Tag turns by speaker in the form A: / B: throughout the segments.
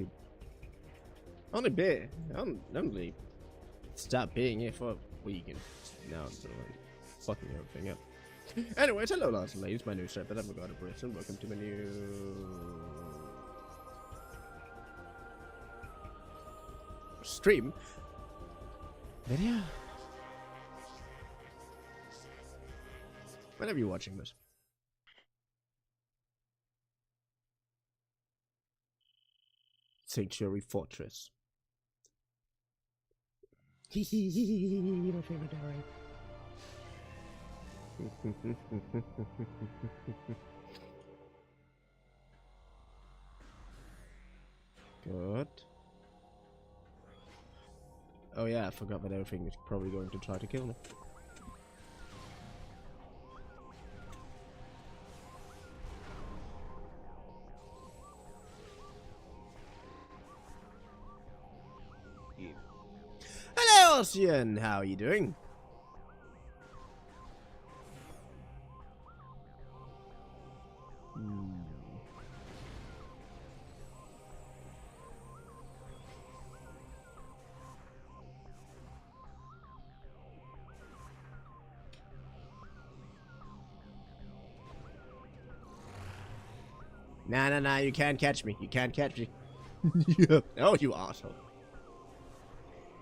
A: keep... Only be... Only stop being here for a week and now I'm like, fucking everything up. Anyways, hello lads and ladies, my name is Shepard, I'm a god of Barista, welcome to my new... stream video. Whenever you're watching this. Sanctuary Fortress. My favorite diary. Good. Oh yeah, I forgot that everything is probably going to try to kill me. Hello, Ocean! How are you doing? Nah, you can't catch me. You can't catch me. Oh, you asshole.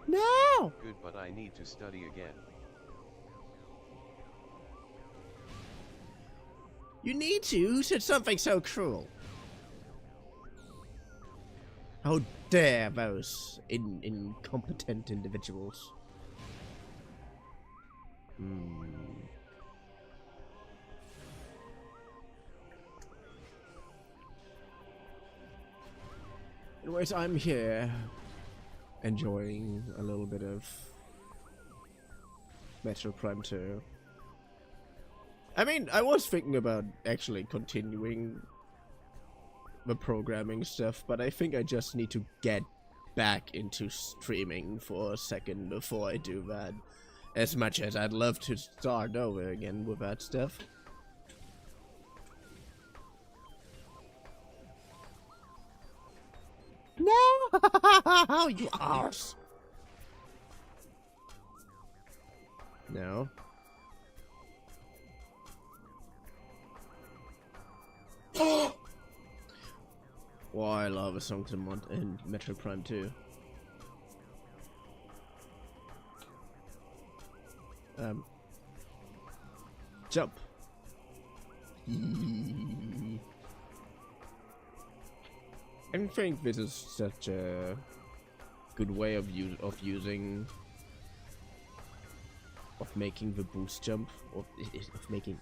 A: No!
B: Good, but I need to study again.
A: You need to? Who said something so cruel? How dare those incompetent individuals. Anyways, I'm here enjoying a little bit of Metro Prime 2. I mean, I was thinking about actually continuing the programming stuff, but I think I just need to get back into streaming for a second before I do that. As much as I'd love to start over again with that stuff. No! You arse! No. Well, I love a song in Metro Prime 2. Jump. I think this is such a good way of making the boost jump, of making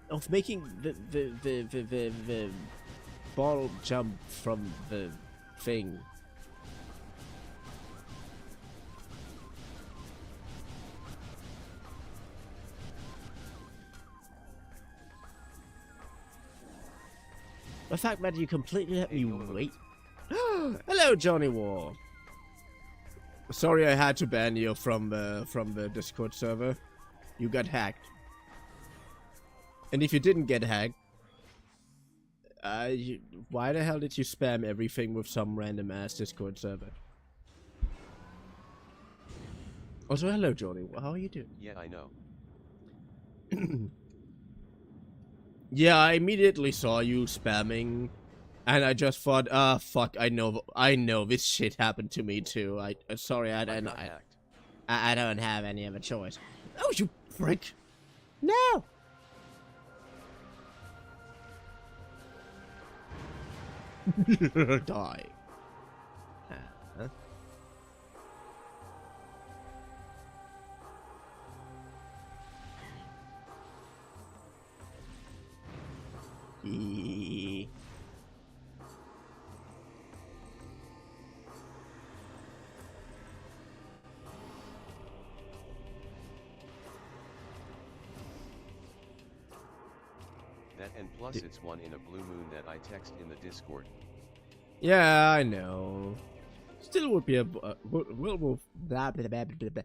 A: the ball jump from the thing. The fact that you completely let me wait. Hello, Johnny War. Sorry, I had to ban you from the Discord server. You got hacked. And if you didn't get hacked, why the hell did you spam everything with some random ass Discord server? Also, hello, Johnny. How are you doing?
B: Yeah, I know.
A: Yeah, I immediately saw you spamming, and I just thought, fuck, I know this shit happened to me too. Sorry, I don't have any other choice. Oh, you prick! No! Die. Huh?
B: That and plus it's one in a blue moon that I text in the Discord.
A: Yeah, I know. Still would be a blah, blah, blah, blah, blah, blah.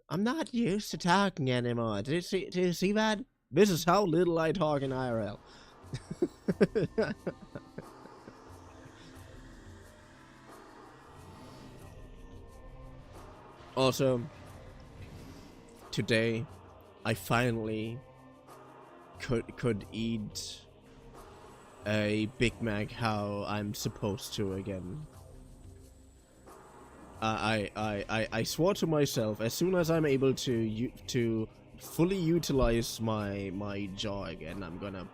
A: I'm not used to talking anymore. Do you see that? This is how little I talk in IRL. Also, today, I finally could eat a Big Mac how I'm supposed to again. I swore to myself, as soon as I'm able to fully utilize my jaw again, I'm gonna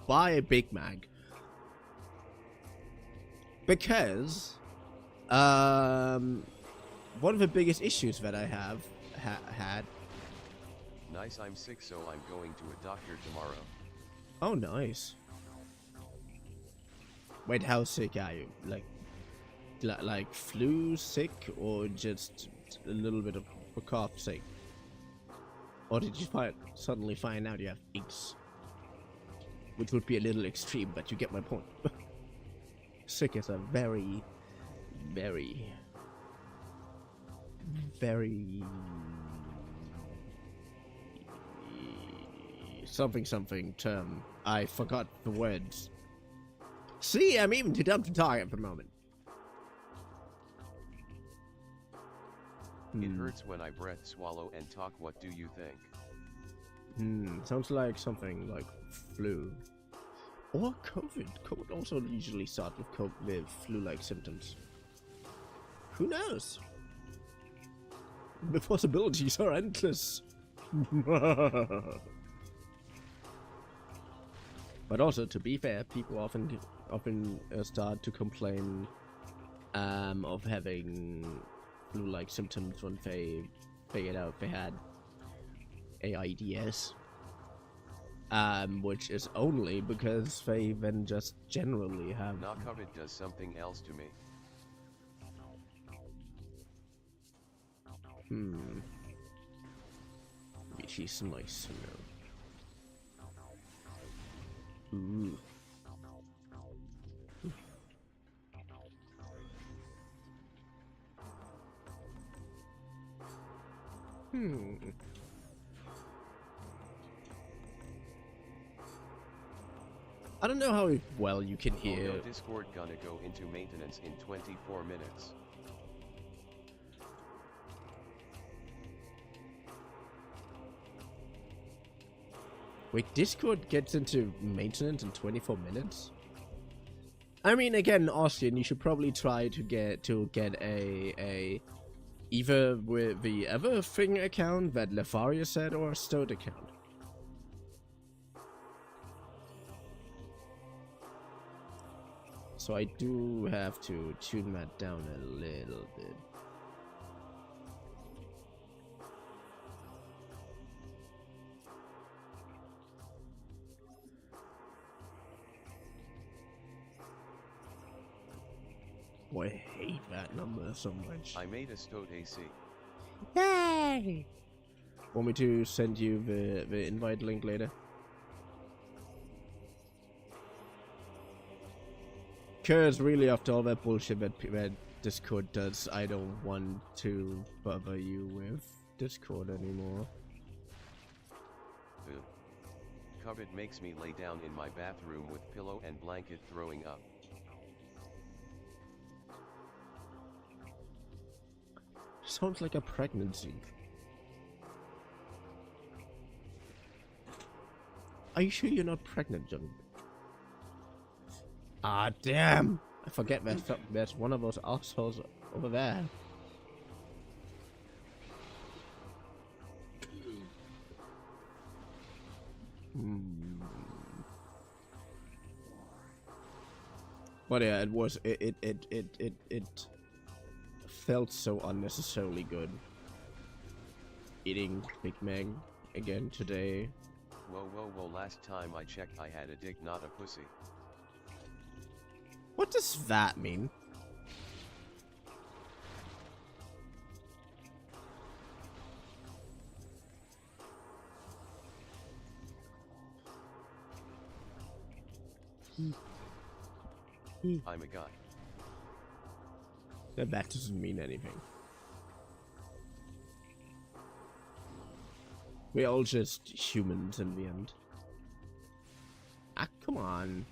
A: buy a Big Mac. Because one of the biggest issues that I have had.
B: Nice, I'm sick, so I'm going to a doctor tomorrow.
A: Oh, nice. Wait, how sick are you? Like flu sick, or just a little bit of a cough sick? Or did you suddenly find out you have AIDS? Which would be a little extreme, but you get my point. Sick is a very, very, very something term. I forgot the words. See, I'm even too dumb to talk at the moment.
B: It hurts when I breath, swallow, and talk. What do you think?
A: Sounds like something like flu. Or COVID. COVID also usually starts with flu-like symptoms. Who knows? The possibilities are endless. But also, to be fair, people often start to complain of having flu-like symptoms when they figured out they had AIDS. Which is only because they then just generally have.
B: Not COVID does something else to me.
A: Which is nice to know. Ooh. I don't know how well you can hear.
B: Oh no, Discord gonna go into maintenance in 24 minutes.
A: Wait, Discord gets into maintenance in 24 minutes? I mean, again, Austin, you should probably try to get a either with the Everything account that Lefaria said, or a Stowed account. So I do have to tune that down a little bit. Boy, I hate that number so much.
B: I made a Stowed AC.
A: Yay! Want me to send you the invite link later? Because really, after all that bullshit that Discord does, I don't want to bother you with Discord anymore.
B: COVID makes me lay down in my bathroom with pillow and blanket, throwing up.
A: Sounds like a pregnancy. Are you sure you're not pregnant, John? Ah, damn! I forget there's one of those assholes over there. But yeah, it felt so unnecessarily good. Eating Big Mac again today.
B: Whoa, last time I checked I had a dick, not a pussy.
A: What does that mean?
B: I'm a guy.
A: That doesn't mean anything. We're all just humans in the end. Ah, come on.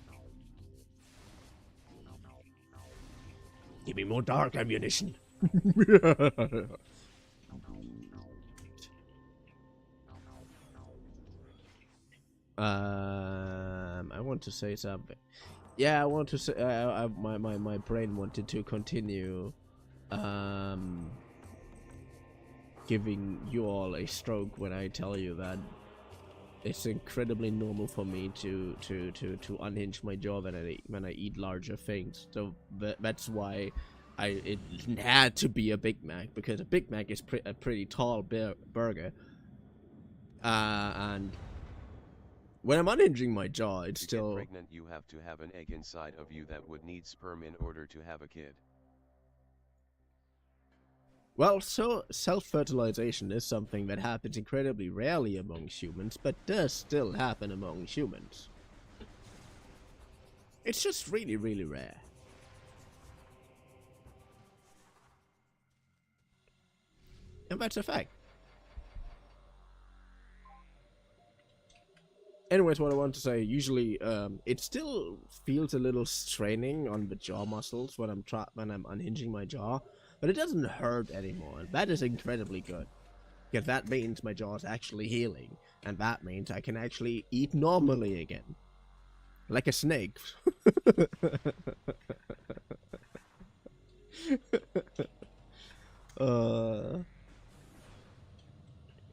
A: Give me more dark ammunition. I want to say something. Yeah, I want to say. My brain wanted to continue. Giving you all a stroke when I tell you that it's incredibly normal for me to unhinge my jaw when I eat larger things. So that's why it had to be a Big Mac, because a Big Mac is a pretty tall burger. And when I'm unhinging my jaw, it's still.
B: To get pregnant, you have to have an egg inside of you that would need sperm in order to have a kid.
A: Well, so self-fertilization is something that happens incredibly rarely among humans, but does still happen among humans. It's just really, really rare. And that's a fact. Anyways, what I want to say, usually, it still feels a little straining on the jaw muscles when I'm unhinging my jaw. But it doesn't hurt anymore, and that is incredibly good. Because that means my jaw is actually healing, and that means I can actually eat normally again. Like a snake.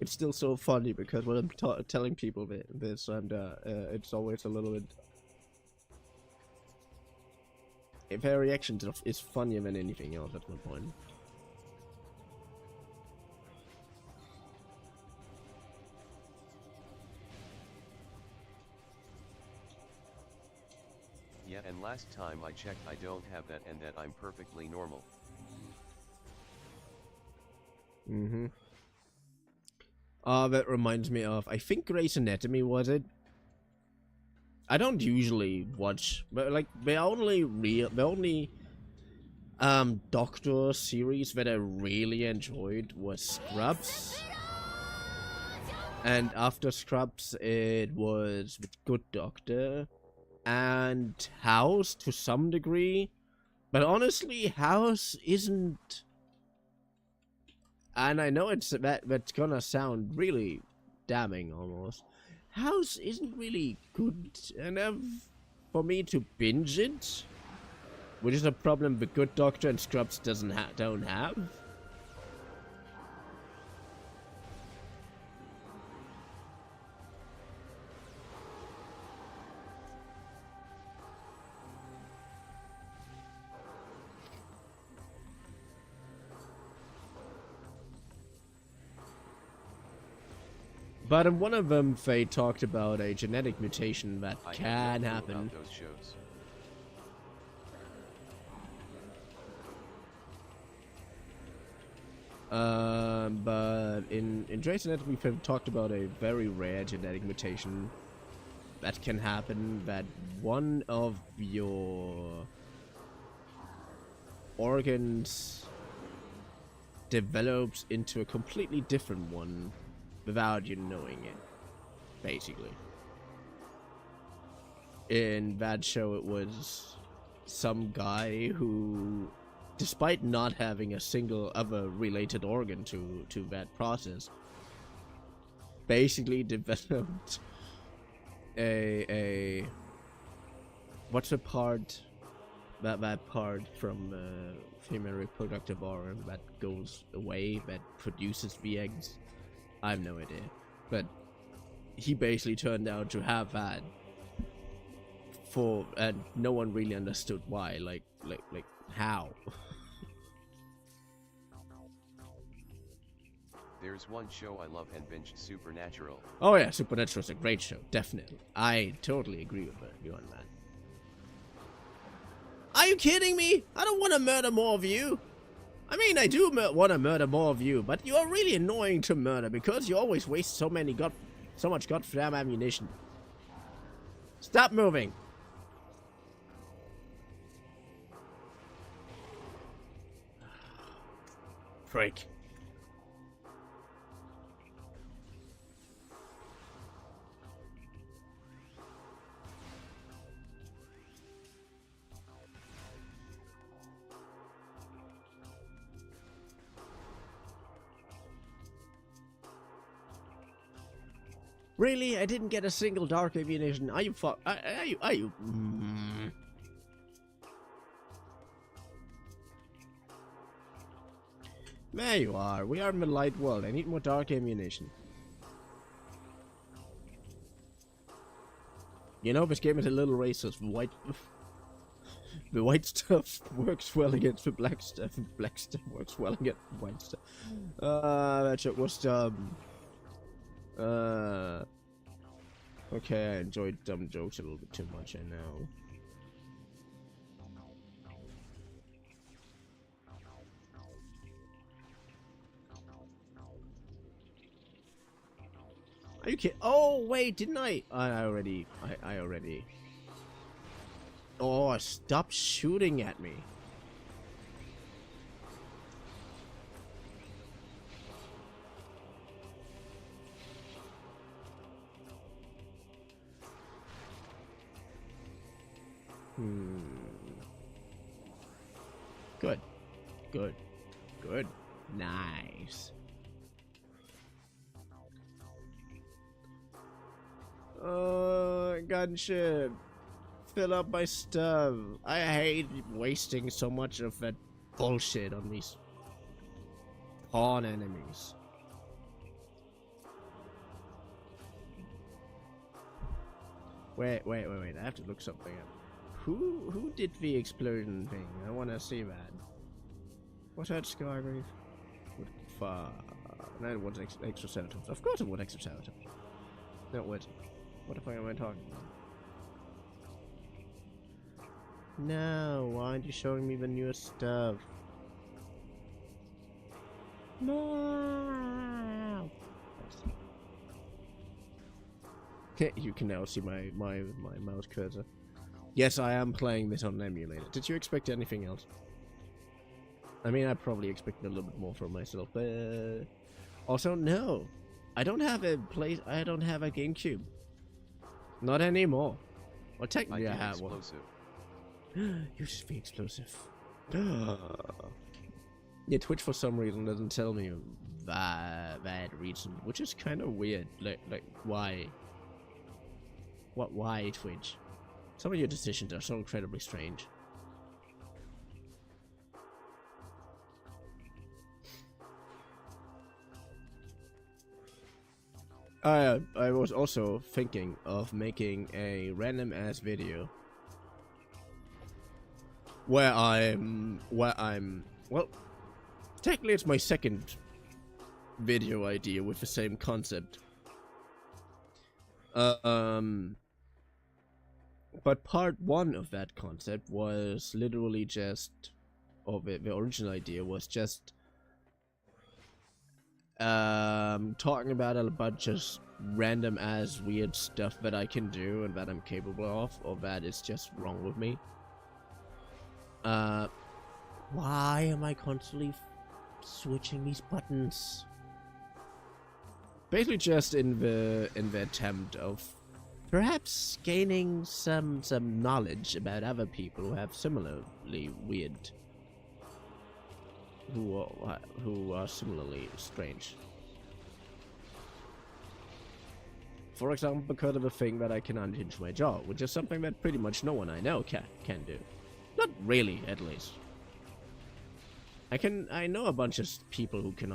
A: It's still so funny, because when I'm telling people this, and it's always a little bit... Their reaction is funnier than anything else, that's my point.
B: Yeah, and last time I checked, I don't have that, and that I'm perfectly normal.
A: That reminds me of, I think Grey's Anatomy, was it? I don't usually watch, but like the only Doctor series that I really enjoyed was Scrubs, and after Scrubs it was The Good Doctor and House to some degree, but honestly House isn't, and I know that's gonna sound really damning almost. House isn't really good enough for me to binge it, which is a problem the Good Doctor and Scrubs don't have. But in one of them, they talked about a genetic mutation that can happen.
B: Those shows.
A: But in Grey's Anatomy, we've talked about a very rare genetic mutation that can happen, that one of your organs develops into a completely different one without you knowing it, basically. In that show, it was some guy who, despite not having a single other related organ to that process, basically developed a what's the part, that part from female reproductive organ that goes away, that produces the eggs? I have no idea, but he basically turned out to have that and no one really understood why, like how.
B: There's one show I love and binge, Supernatural.
A: Oh yeah, Supernatural is a great show, definitely. I totally agree with you on that. Are you kidding me? I don't want to murder more of you. I mean, I do want to murder more of you, but you are really annoying to murder because you always waste so much goddamn ammunition. Stop moving. Freak. Really? I didn't get a single dark ammunition. Are you Are you? There you are. We are in the light world. I need more dark ammunition. You know, this game is a little racist. The white stuff works well against the black stuff, and black stuff works well against the white stuff. That shit was dumb. Okay, I enjoyed dumb jokes a little bit too much, I know. Are you kidding? Oh, wait, didn't I? I already. Oh, stop shooting at me. Good. Good. Good. Nice. Gunship. Fill up my stuff. I hate wasting so much of that bullshit on these pawn enemies. Wait. I have to look something up. Who did the explosion thing? I want to see that. What's that, Skygrave? No, it was extraterritorial. Of course it was extraterritorial. No, what? What the fuck am I talking about? No, why aren't you showing me the newest stuff? No. Okay, you can now see my mouse cursor. Yes, I am playing this on an emulator. Did you expect anything else? I mean, I probably expected a little bit more from myself, but also no, I don't have a GameCube. Not anymore. Well, technically I have one. You just be explosive. Yeah, Twitch for some reason doesn't tell me that reason, which is kind of weird. Like why? Why Twitch? Some of your decisions are so incredibly strange. I was also thinking of making a random ass video where I'm well, technically it's my second video idea with the same concept. But part one of that concept was literally just, or the original idea was just talking about a bunch of random ass weird stuff that I can do and that I'm capable of, or that is just wrong with me. Why am I constantly switching these buttons? Basically just in the attempt of perhaps gaining some knowledge about other people who have similarly weird, who are similarly strange. For example, because of a thing that I can unhinge my jaw, which is something that pretty much no one I know can do. Not really, at least. I know a bunch of people who can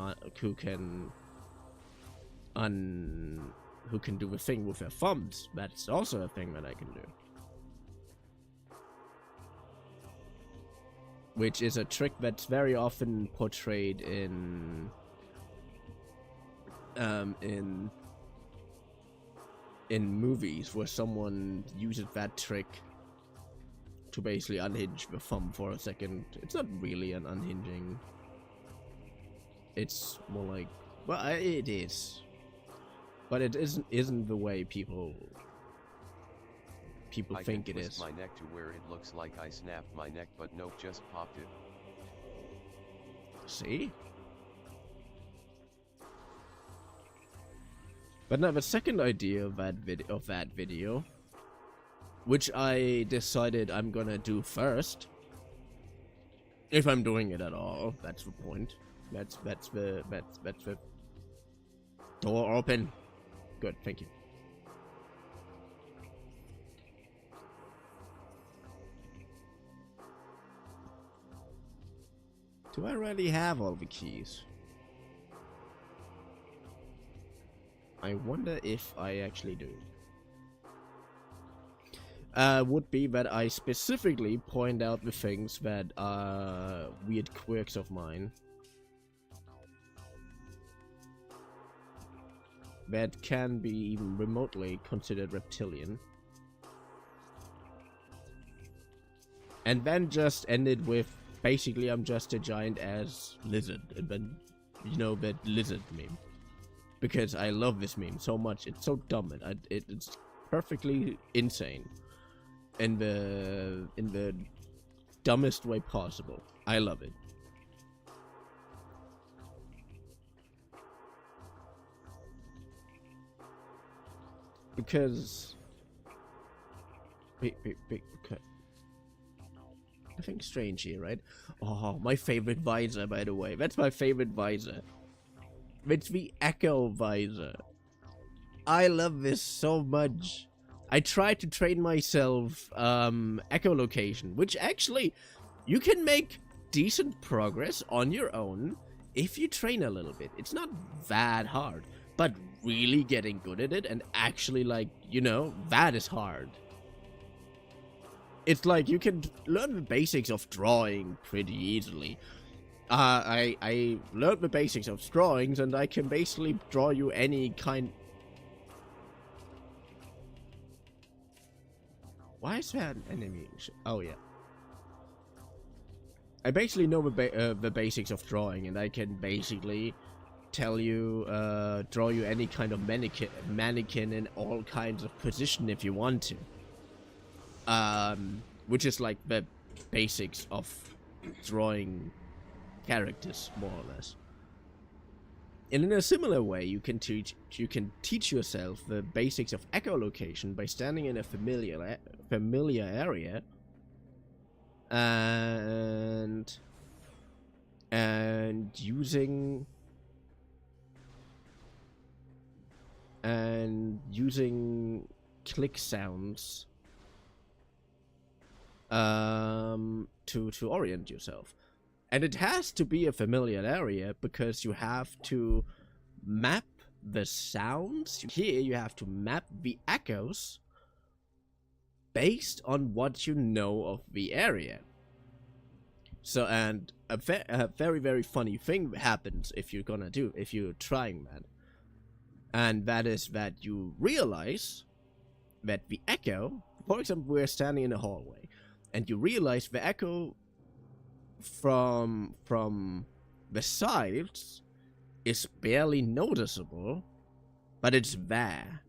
A: do the thing with their thumbs. That's also a thing that I can do. Which is a trick that's very often portrayed in movies where someone uses that trick to basically unhinge the thumb for a second. It's not really an unhinging. It's more like, well, it is, but it isn't the way people think it is. I can twist
B: my neck to where it looks like I snapped my neck, but nope, just popped it.
A: See? But now the second idea of that video, which I decided I'm gonna do first, if I'm doing it at all. That's the point. That's the door open. Good, thank you. Do I really have all the keys? I wonder if I actually do. Would be that I specifically point out the things that are weird quirks of mine. That can be even remotely considered reptilian. And then just ended with, basically I'm just a giant ass lizard. And then, you know, that lizard meme. Because I love this meme so much. It's so dumb. It's perfectly insane. In the dumbest way possible. I love it. Because okay. Nothing strange here, right? Oh, my favorite visor, by the way. That's my favorite visor. It's the Echo visor. I love this so much. I tried to train myself echolocation, which actually you can make decent progress on your own if you train a little bit. It's not that hard, but really getting good at it and actually, like, you know, that is hard. It's like you can learn the basics of drawing pretty easily. I learned the basics of drawings and I can basically draw you any kind. Why is that an enemy? Oh, yeah. I basically know the basics of drawing, and I can basically tell you, draw you any kind of mannequin in all kinds of position if you want to. Which is like the basics of drawing characters, more or less. And in a similar way, you can teach yourself the basics of echolocation by standing in a familiar area and using click sounds to orient yourself. And it has to be a familiar area because you have to map the sounds. Here you have to map the echoes based on what you know of the area. So, and a very, very funny thing happens if you're trying that. And that is that you realize that the echo, for example, we're standing in a hallway, and you realize the echo from the sides is barely noticeable, but it's there.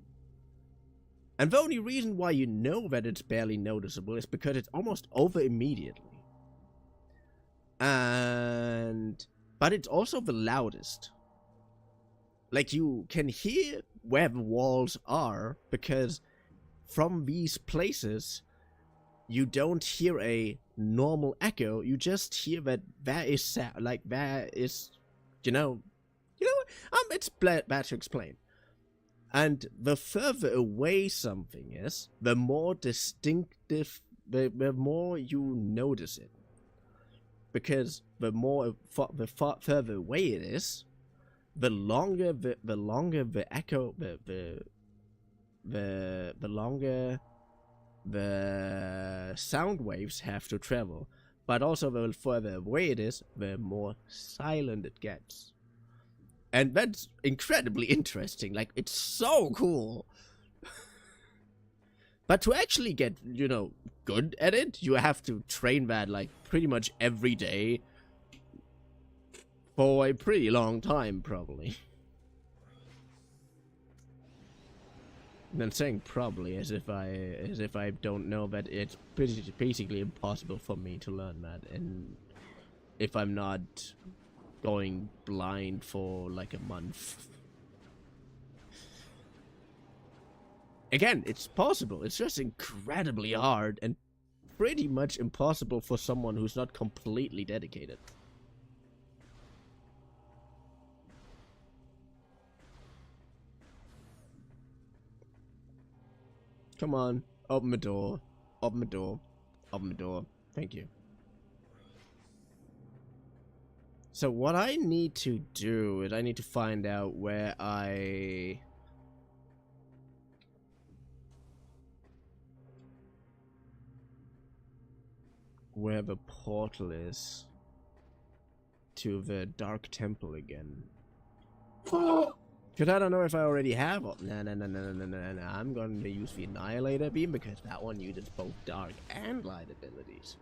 A: And the only reason why you know that it's barely noticeable is because it's almost over immediately. But it's also the loudest. Like, you can hear where the walls are, because from these places you don't hear a normal echo, you just hear that there is you know what? It's bad to explain. And the further away something is, the more distinctive, the more you notice it. Because the further away it is, the longer the echo, the longer the sound waves have to travel. But also the further away it is, the more silent it gets. And that's incredibly interesting. Like, it's so cool. But to actually get, you know, good at it, you have to train that, like, pretty much every day for a pretty long time, probably. And I'm saying probably as if I don't know that it's basically impossible for me to learn that, and if I'm not going blind for like a month. Again, it's possible. It's just incredibly hard and pretty much impossible for someone who's not completely dedicated. Come on, open the door. Open the door. Open the door. Thank you. So what I need to do is I need to find out where the portal is to the Dark Temple again. Because I don't know if I already have it. No. I'm going to use the Annihilator Beam because that one uses both dark and light abilities.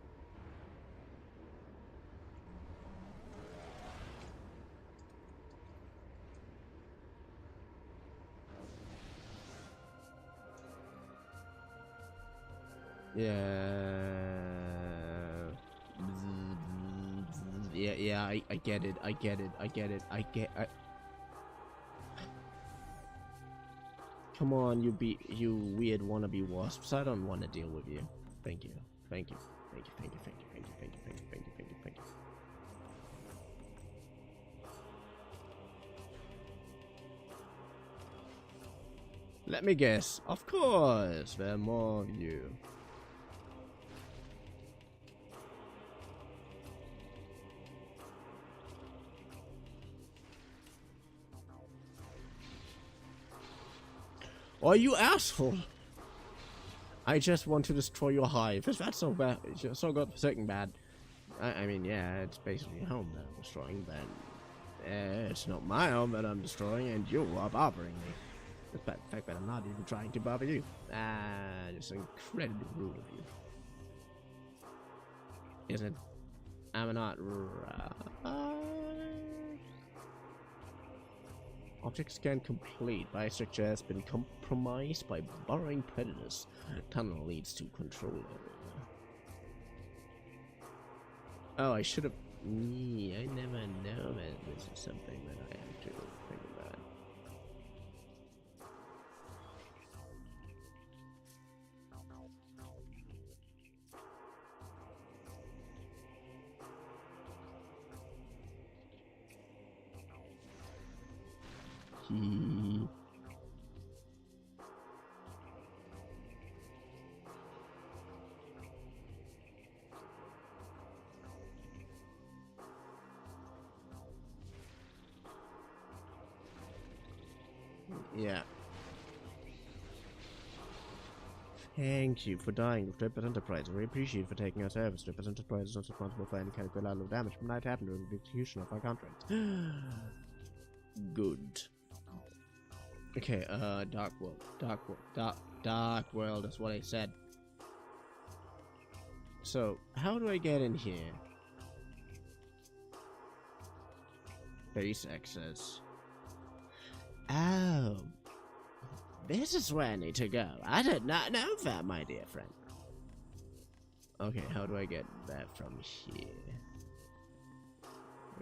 A: Yeah, I get it. Come on, you weird wannabe wasps. I don't want to deal with you. Thank you. Let me guess. Of course, there are more of you. Oh, you asshole! I just want to destroy your hive. Is that so bad? It's so godforsaken bad. I mean, yeah, it's basically a home that I'm destroying, but it's not my home that I'm destroying, and you are bothering me. Despite the fact that I'm not even trying to bother you. Just incredibly rude of you. Isn't it? I'm not Object scan complete. Biosector has been compromised by burrowing predators. Tunnel leads to control area. Oh, I should have. I never know that this is something that I have to think about. Yeah. Thank you for dying with Triple Enterprise. We appreciate for taking our service. Triple Enterprise is not responsible for any kind of collateral damage that might happen during the execution of our contract. Good. Okay, Dark World. Dark World is what I said. So, how do I get in here? Base access. Oh. This is where I need to go. I did not know that, my dear friend. Okay, how do I get that from here?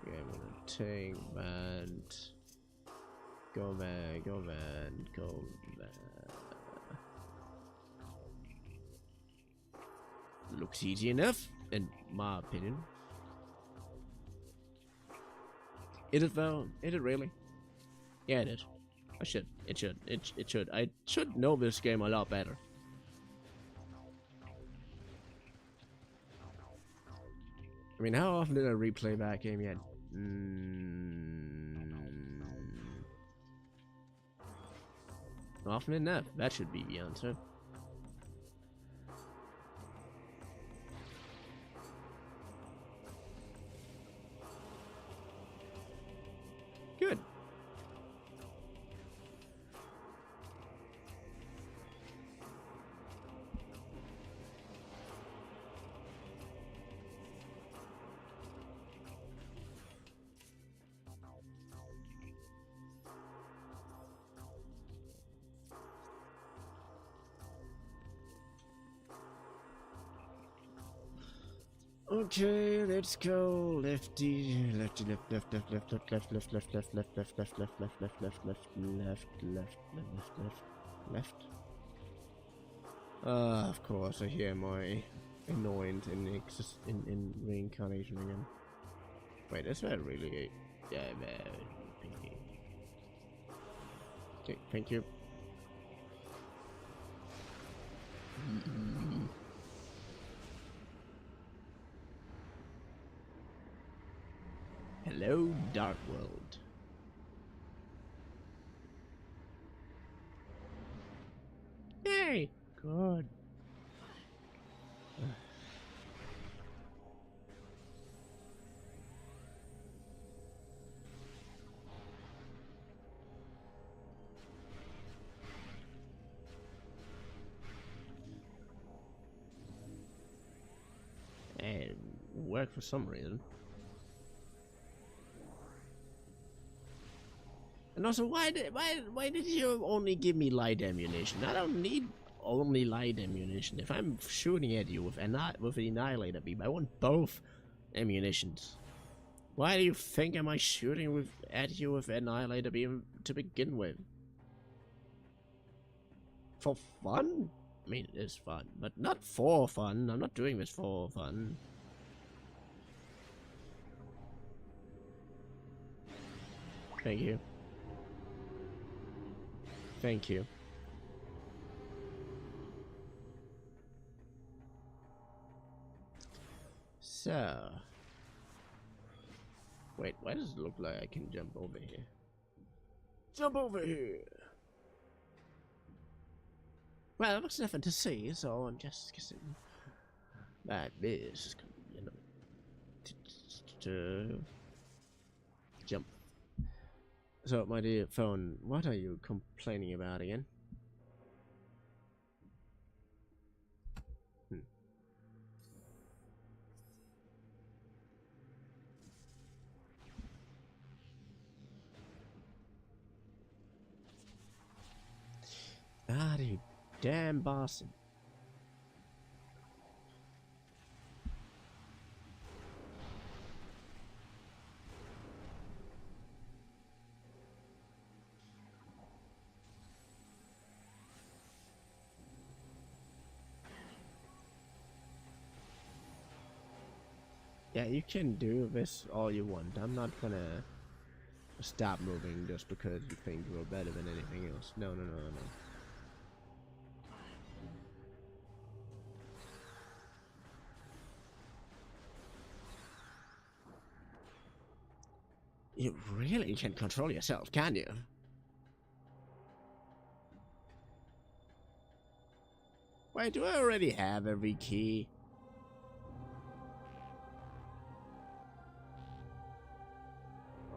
A: Okay, I'm gonna take that. Go there. Looks easy enough, in my opinion. Is it though? Is it really? Yeah, it is. It should. I should know this game a lot better. I mean, how often did I replay that game yet? Often enough. That should be the answer. Good. Okay, let's go. Lefty, left. Of course, I hear my annoyance in reincarnation again. Wait, is that really a... Yeah, okay, thank you. Hello, Dark World. Hey! God. And work for some reason. And also, why did you only give me light ammunition? I don't need only light ammunition. If I'm shooting at you with an annihilator beam, I want both ammunitions. Why do you think am I shooting at you with annihilator beam to begin with? For fun? I mean, it is fun, but not for fun. I'm not doing this for fun. Thank you. Thank you. So... Wait, why does it look like I can jump over here? Jump over here! Well, there's nothing to see, so I'm just guessing that this, you know, to jump. So, my dear phone, what are you complaining about again? Ah, you damn bastard. Yeah, you can do this all you want. I'm not gonna stop moving just because you think you're better than anything else. No, no, no, no, no. You really can control yourself, can you? Wait, do I already have every key?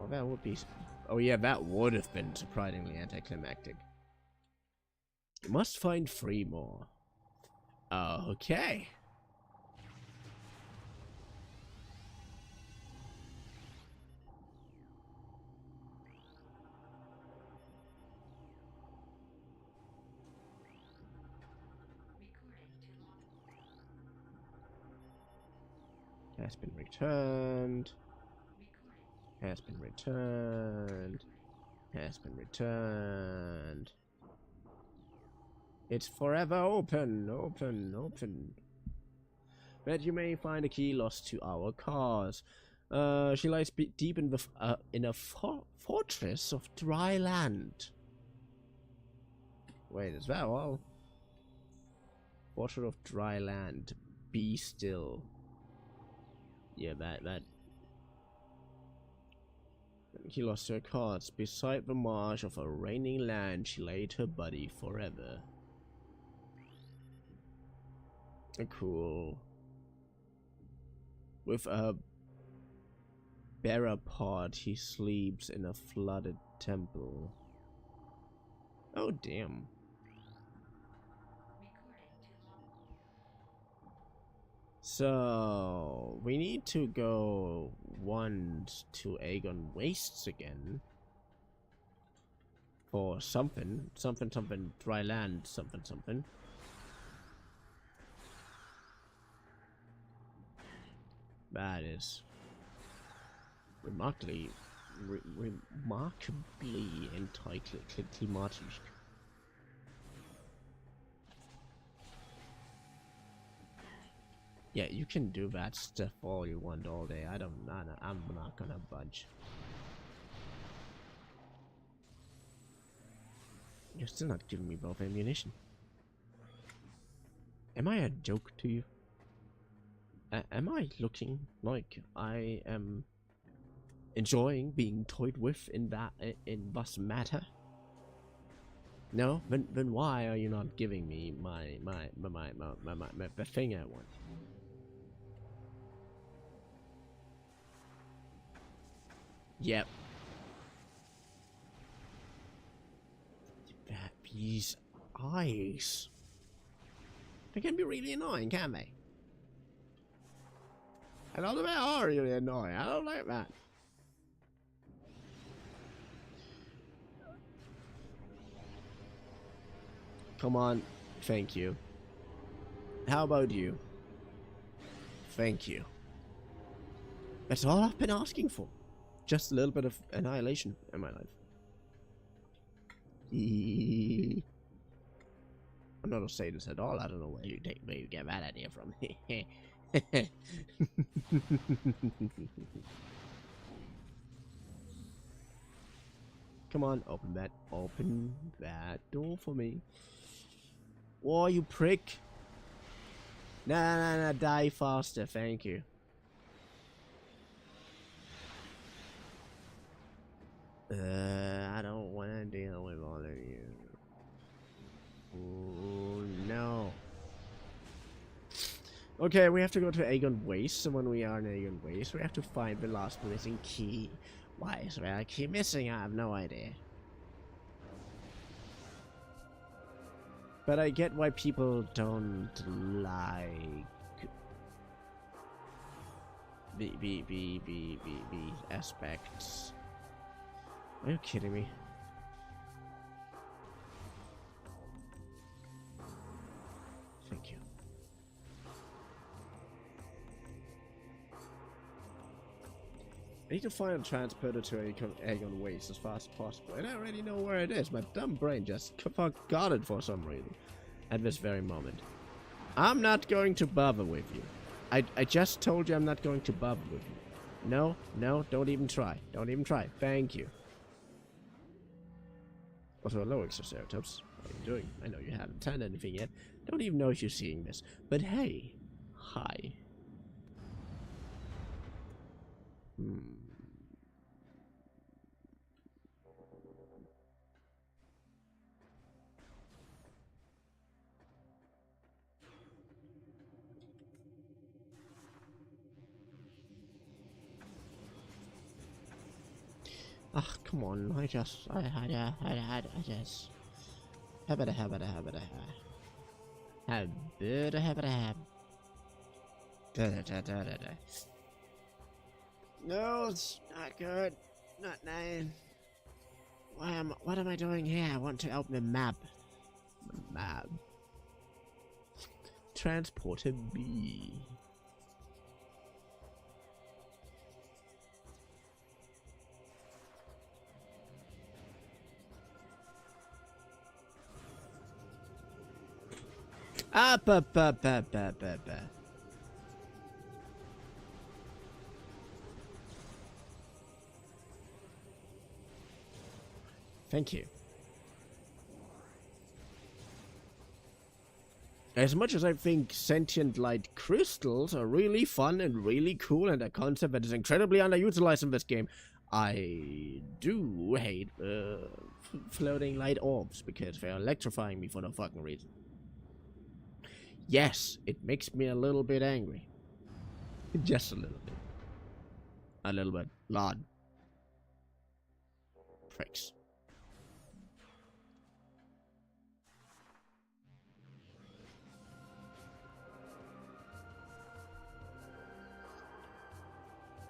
A: Oh, that would be... Oh yeah, that would have been surprisingly anticlimactic. You must find 3 more. Okay. Has been returned. Has been returned. Has been returned. It's forever open, open, open. But you may find a key lost to our cause. She lies deep in a fortress of dry land. Wait, is that all? Fortress of dry land. Be still. Yeah, that. He lost her cards. Beside the marsh of a raining land, she laid her body forever. Cool. With a bearer pod, he sleeps in a flooded temple. Oh, damn. So, we need to go once to Aegon Wastes again. For something. Something, dry land, something. That is remarkably anticlimactic. Yeah, you can do that stuff all you want all day. I'm not gonna budge. You're still not giving me both ammunition. Am I a joke to you? Am I looking like I am enjoying being toyed with in this matter? No? Then why are you not giving me the thing I want? Yep. These eyes. They can be really annoying, can't they? I know they are really annoying. I don't like that. Come on. Thank you. How about you? Thank you. That's all I've been asking for. Just a little bit of annihilation in my life. I'm not a sadist at all. I don't know where you get that idea from. Come on, open that door for me. Oh, you prick. Nah, die faster, thank you. I don't want to deal with all of you. Oh, no. Okay, we have to go to Aegon Waste, and when we are in Aegon Waste, we have to find the last missing key. Why is there a key missing? I have no idea. But I get why people don't like the aspects. Are you kidding me? Thank you. I need to find a transporter to Aegon Waste as fast as possible, and I already know where it is. My dumb brain just forgot it for some reason at this very moment. I'm not going to bother with you. I just told you I'm not going to bother with you. No, don't even try. Don't even try. Thank you. Also, hello, Exoceratops. What are you doing? I know you haven't done anything yet. Don't even know if you're seeing this. But hey, hi. Ah, come on, I just No, it's not good. Not nice. What am I doing here? I want to open the map. Map. Transporter B. Ah, ba. Thank you. As much as I think sentient light crystals are really fun and really cool and a concept that is incredibly underutilized in this game, I do hate floating light orbs because they're electrifying me for no fucking reason. Yes, it makes me a little bit angry. Just a little bit. A little bit. Lot. Pricks.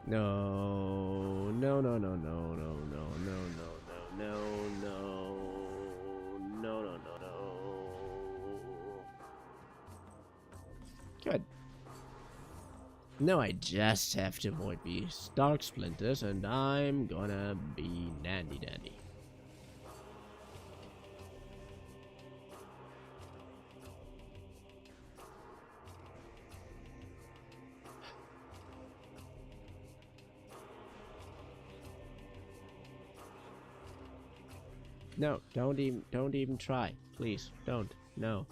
A: No, no, no, no, no, no, no, no, no, no, no, no, no, no, no, no. Good. No, I just have to avoid these dark splinters, and I'm gonna be nandy dandy. No, don't even try. Please, don't. No.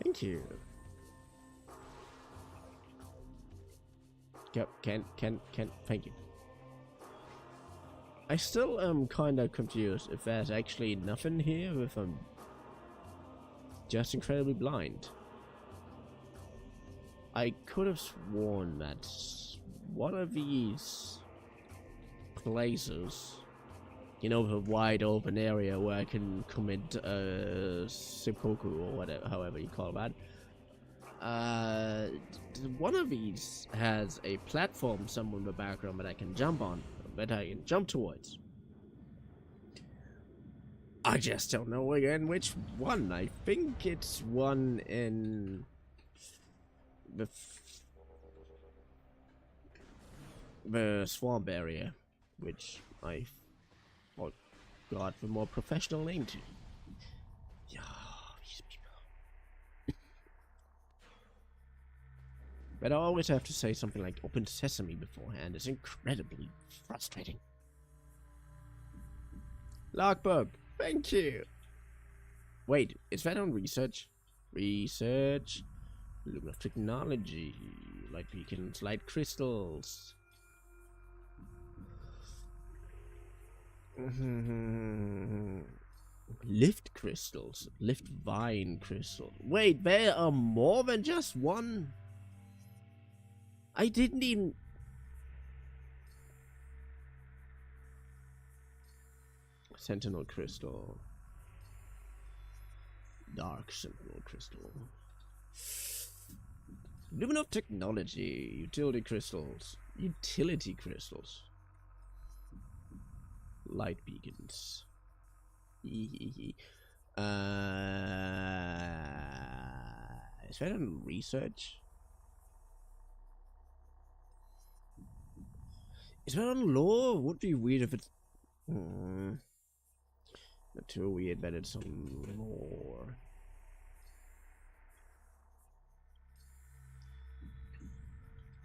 A: Thank you. Can, thank you. I still am kinda confused if there's actually nothing here, or if I'm just incredibly blind. I could have sworn that one of these places, you know, the wide open area where I can commit seppuku or whatever, however you call that. One of these has a platform somewhere in the background that I can jump on, that I can jump towards. I just don't know again which one. I think it's one in the swamp area, which I got the more professional name to. Yeah, these people. But I always have to say something like "Open Sesame" beforehand. It's incredibly frustrating. Logbook, thank you. Wait, is that on research? Research. Loom of technology. Light beacons, light crystals. Lift crystals. Lift vine crystal. Wait, there are more than just one? I didn't even... Sentinel crystal. Dark sentinel crystal. Lumen of technology. Utility crystals. Utility crystals. Light beacons. Is that on research? Is that on lore? Would be weird if it's... Not too weird that it's on lore.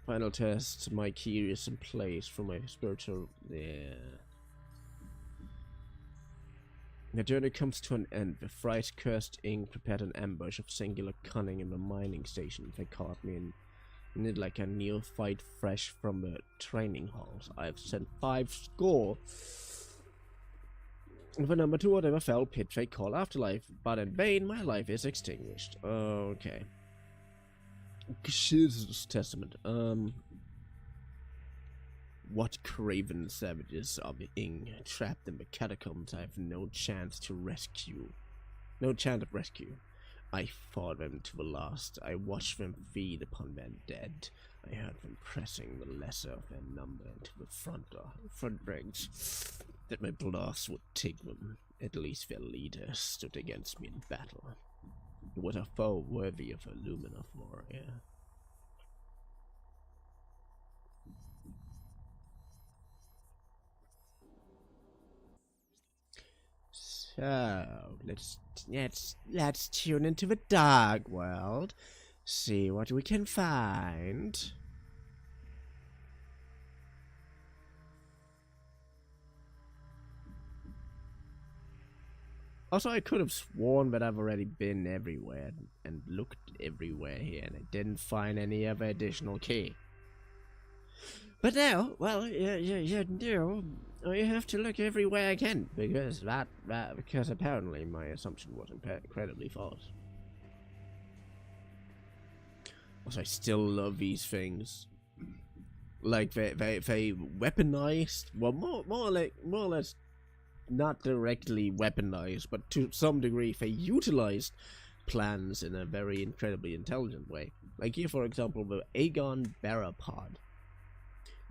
A: Final test. My key is in place for my spiritual... Yeah. The journey comes to an end. The thrice cursed ink prepared an ambush of singular cunning in the mining station. They caught me in it like a neophyte fresh from the training halls. I have sent 5 score. The number 2 whatever fell pit they call afterlife, but in vain my life is extinguished. Okay. Jesus Testament. What craven savages are the Ing, trapped in the catacombs I have no chance to rescue. No chance of rescue. I fought them to the last. I watched them feed upon their dead. I heard them pressing the lesser of their number into the front ranks, that my blast would take them. At least their leader stood against me in battle. What a foe worthy of a Luminov warrior. So let's tune into the dark world, see what we can find. Also, I could have sworn that I've already been everywhere and looked everywhere here, and I didn't find any other additional key. But now, well, you have to look everywhere again, because because apparently my assumption was incredibly false. Also, I still love these things. Like they weaponized, well, more or less, not directly weaponized, but to some degree they utilized plans in a very incredibly intelligent way. Like here, for example, the Aegon Barapod.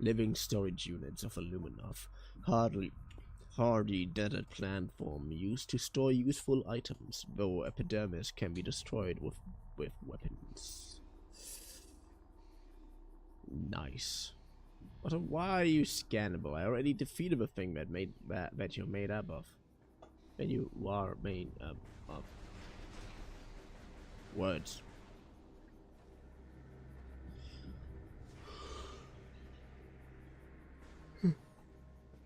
A: Living storage units of Aluminov, hardy desert plant form used to store useful items, though epidermis can be destroyed with weapons. Nice. But why are you scannable? I already defeated the thing that you're made up of. That you are made up of. Words.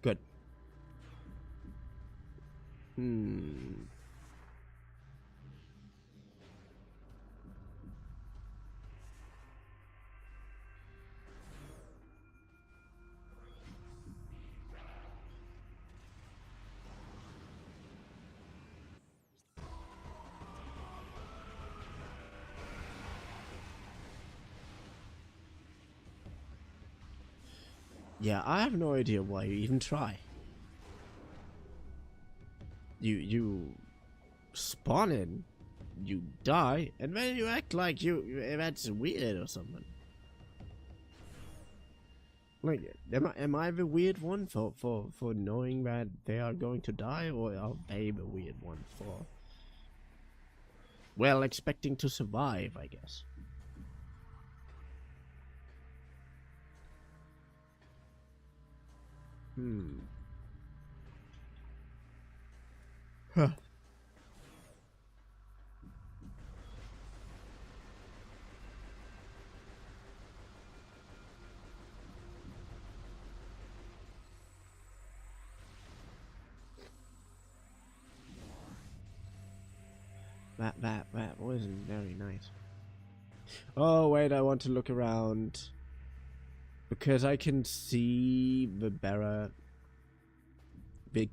A: Good. Yeah, I have no idea why you even try. You spawn in, you die, and then you act like that's weird or something. Like, am I the weird one for knowing that they are going to die, or are they the weird one for, well, expecting to survive, I guess? Huh. That wasn't very nice. Oh wait, I want to look around because I can see the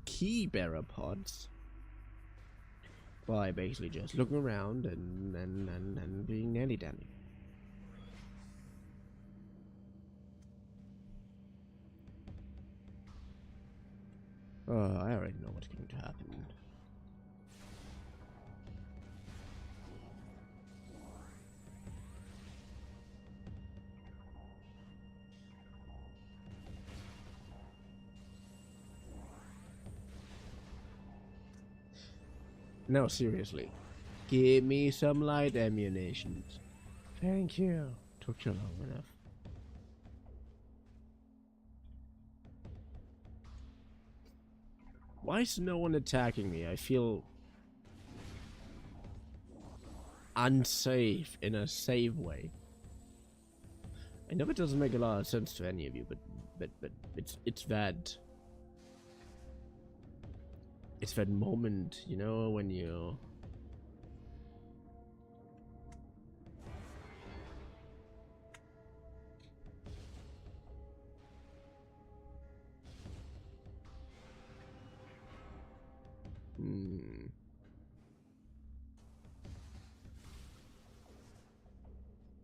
A: key bearer pods by basically just looking around and being nanny dandy. Oh, I already know what's going to happen. No, seriously. Give me some light ammunition. Thank you. Took you long enough. Why is no one attacking me? I feel unsafe in a safe way. I know it doesn't make a lot of sense to any of you, but it's that moment, you know, when you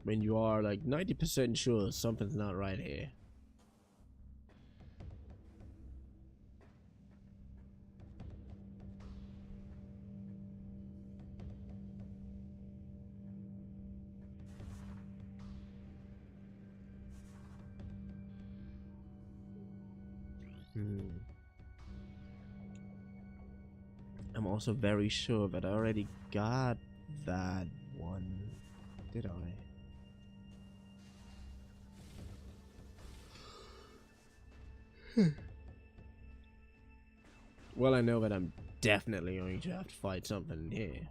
A: when you are like 90% sure something's not right here. I'm also very sure that I already got that one. Did I? Well, I know that I'm definitely going to have to fight something here.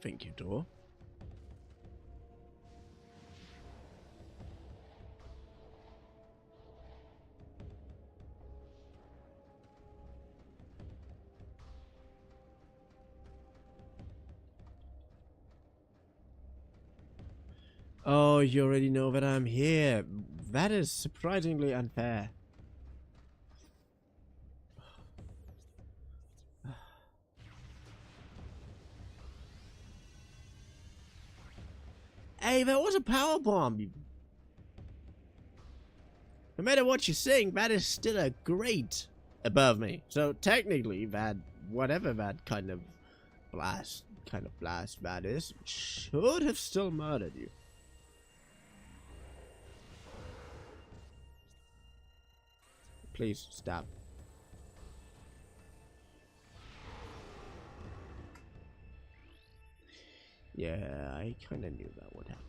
A: Thank you, door. Oh, you already know that I'm here. That is surprisingly unfair. Hey, that was a power bomb. No matter what you're saying, that is still a grate above me. So technically, that whatever that kind of blast that is, should have still murdered you. Please stop. Yeah, I kind of knew that would happen.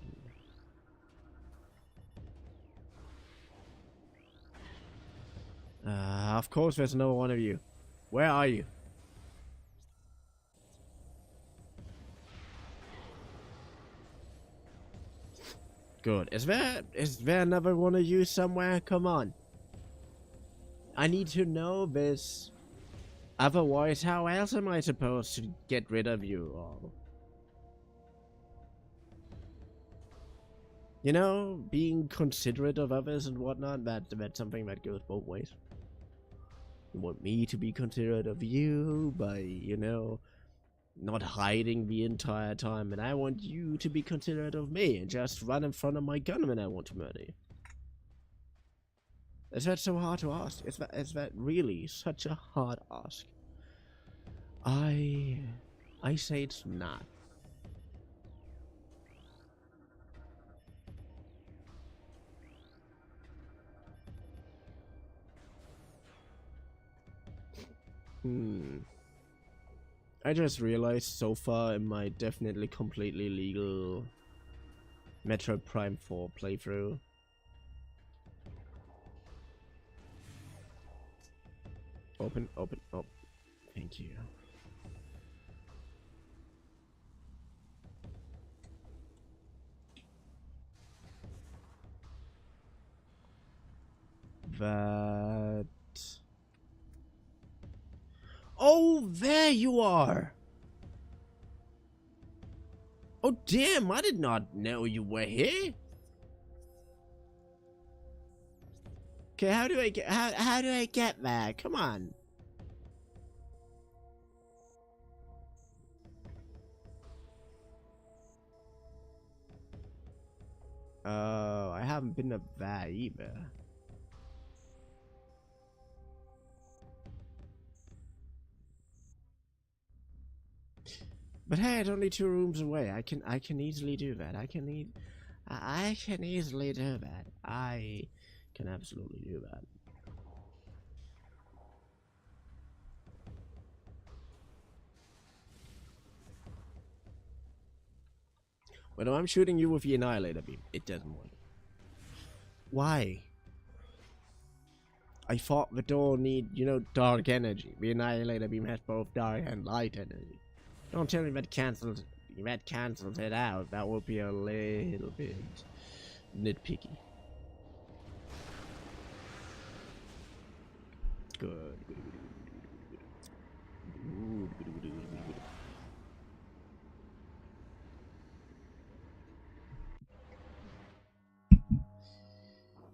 A: Of course there's another one of you. Where are you? Good. Is there another one of you somewhere? Come on. I need to know this. Otherwise, how else am I supposed to get rid of you all? You know, being considerate of others and whatnot, that's something that goes both ways. You want me to be considerate of you by, you know, not hiding the entire time, and I want you to be considerate of me and just run in front of my gun when I want to murder you. Is that so hard to ask? Is that really such a hard ask? I say it's not. I just realized so far in my definitely completely legal Metroid Prime 4 playthrough. Open. Oh, thank you. That. Oh, there you are! Oh, damn, I did not know you were here. Okay, how do I get there? Come on. Oh, I haven't been up there either. But hey, it's only 2 rooms away. I can easily do that. I can easily do that. I can absolutely do that. When I'm shooting you with the annihilator beam, it doesn't work. Why? I thought the door need, you know, dark energy. The annihilator beam has both dark and light energy. Don't tell me that cancels it out. That would be a little bit nitpicky. Good.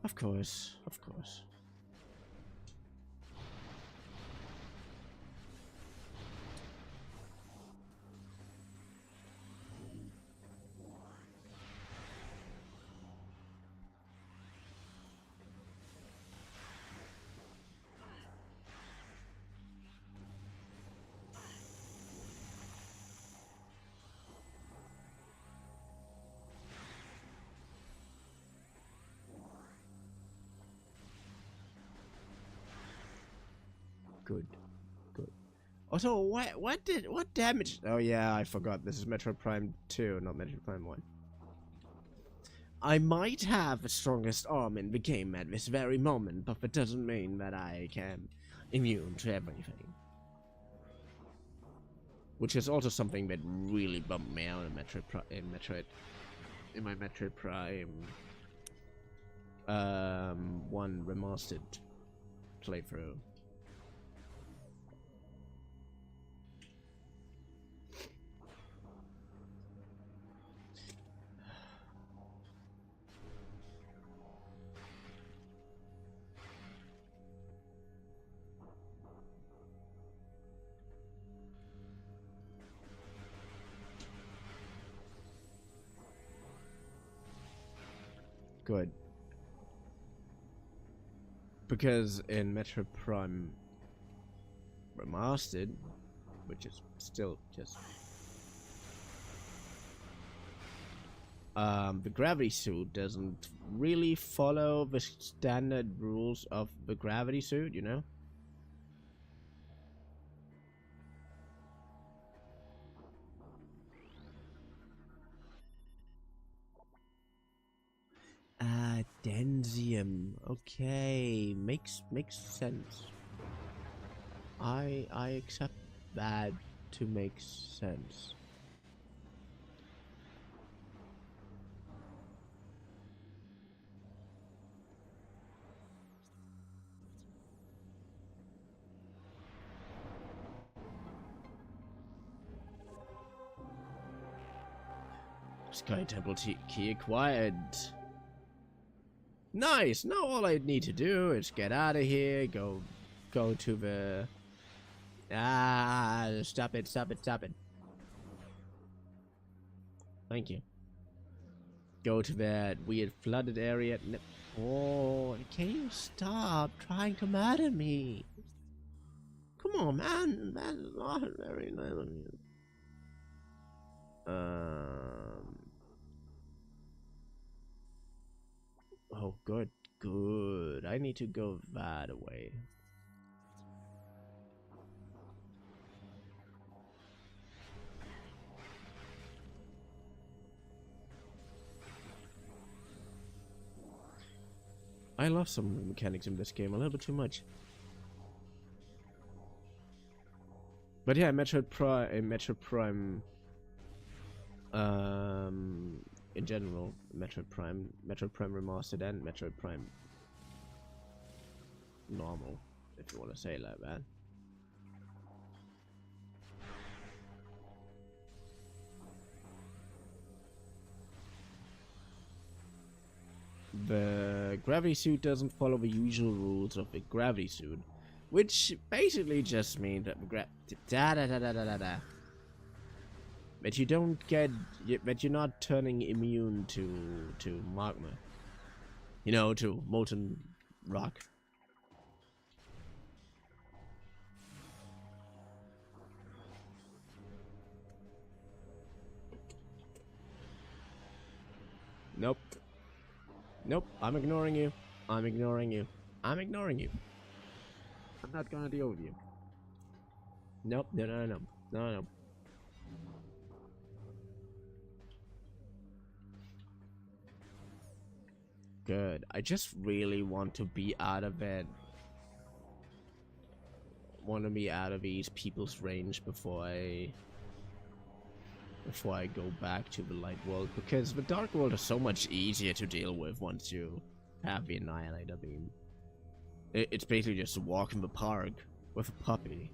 A: Of course. Good. Also, what damage? Oh yeah, I forgot. This is Metroid Prime 2, not Metroid Prime 1. I might have the strongest arm in the game at this very moment, but that doesn't mean that I can immune to everything. Which is also something that really bumped me out in my Metroid Prime 1 remastered playthrough. Good. Because in Metroid Prime Remastered, which is still just the gravity suit doesn't really follow the standard rules of the gravity suit, you know? Densium. Okay, makes sense. I accept that to make sense. Sky Temple key acquired. Nice! Now all I need to do is get out of here, go to the... stop it. Thank you. Go to that weird flooded area. Oh, can you stop trying to murder me? Come on, man. That's not very nice of you. Oh, good. I need to go that way. I love some mechanics in this game a little bit too much. But yeah, Metroid Prime, in general, Metroid Prime Remastered, and Metroid Prime normal, if you want to say it like that. The gravity suit doesn't follow the usual rules of the gravity suit, which basically just means that that you don't get, that you're not turning immune to magma, you know, to molten rock. Nope. Nope, I'm ignoring you. I'm not gonna deal with you. Nope, no. Good. I just really want to be out of it. Want to be out of these people's range before I go back to the light world, because the dark world is so much easier to deal with once you have the annihilator beam. It's basically just a walk in the park with a puppy.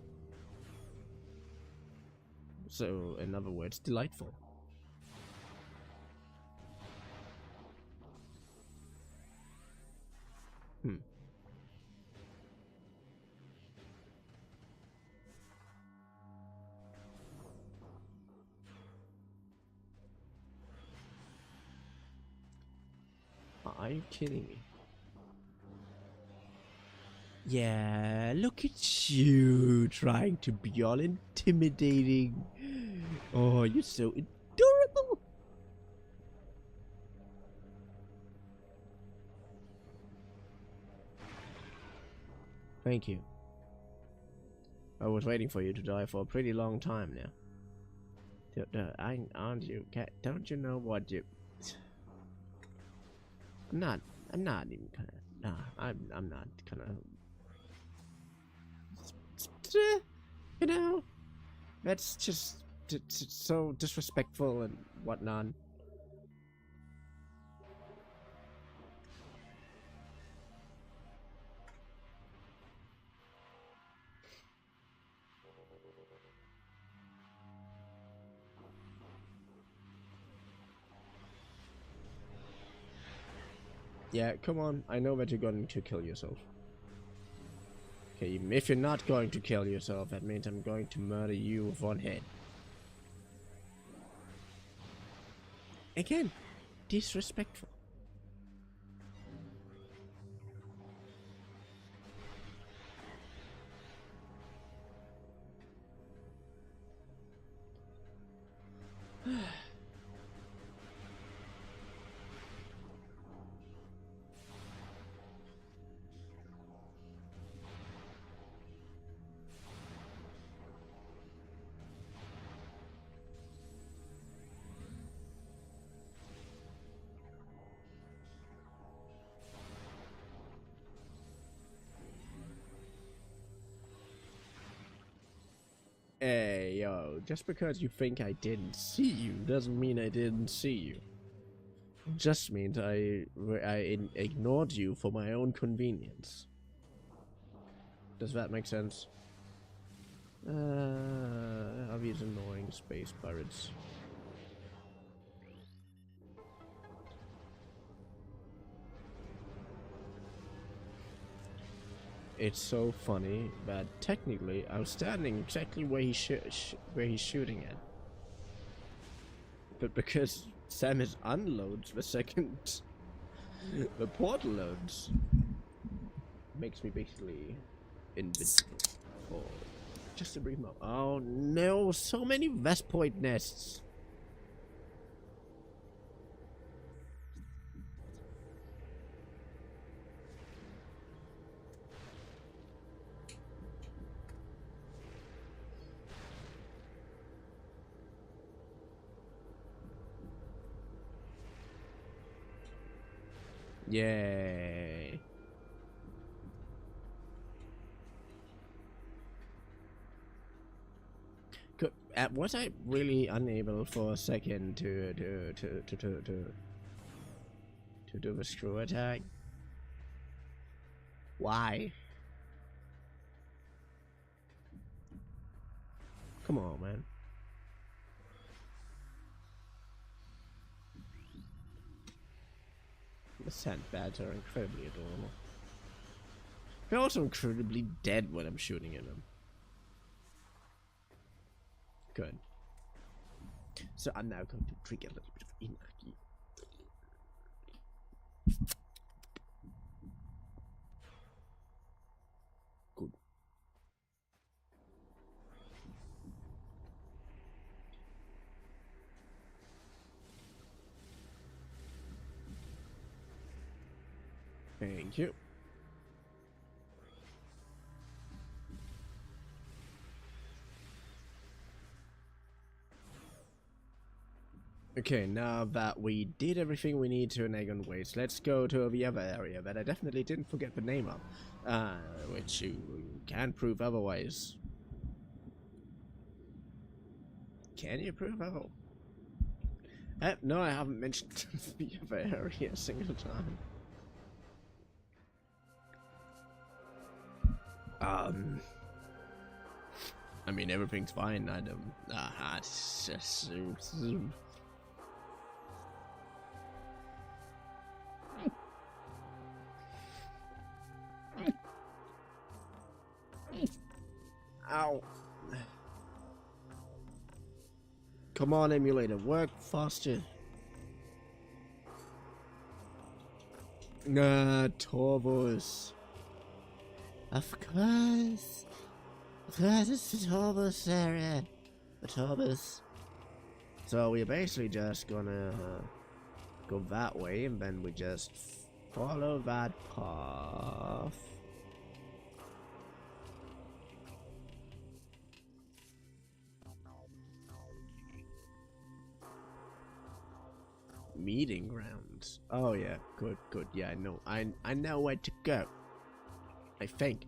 A: So, in other words, delightful. Are you kidding me? Yeah, look at you trying to be all intimidating. Oh, you're so adorable. Thank you. I was waiting for you to die for a pretty long time now. Aren't you? Don't you know what you... I'm not even gonna... Nah, I'm not gonna... You know? That's just so disrespectful and whatnot. Yeah, come on. I know that you're going to kill yourself. Okay, if you're not going to kill yourself, that means I'm going to murder you with one head. Again, disrespectful. Hey, yo, just because you think I didn't see you doesn't mean I didn't see you. It just means I ignored you for my own convenience. Does that make sense? Are these annoying space pirates? it's so funny that technically I was standing exactly where where he's shooting at, but because Samus unloads the second the portal loads, makes me basically invincible for just a brief moment. Oh no, so many Vespoid nests. Yay. Good. Was I really unable for a second to do the screw attack? Why? Come on, man. The sandbags are incredibly adorable. They're also incredibly dead when I'm shooting at them. Good. So I'm now going to trigger a little bit of energy. Good. Thank you. Okay, now that we did everything we need to in Aegon Waste, let's go to the other area that I definitely didn't forget the name of, which you can't prove otherwise. Can you prove otherwise? No, I haven't mentioned the other area a single time. I mean, everything's fine. I don't. It's just. Ow. Come on, emulator, work faster. Torbus. Of course. Of course, it's the Torbus area. The Torbus. So we're basically just gonna go that way, and then we just follow that path. Meeting grounds. Oh yeah, good. Yeah, I know. I know where to go. I think.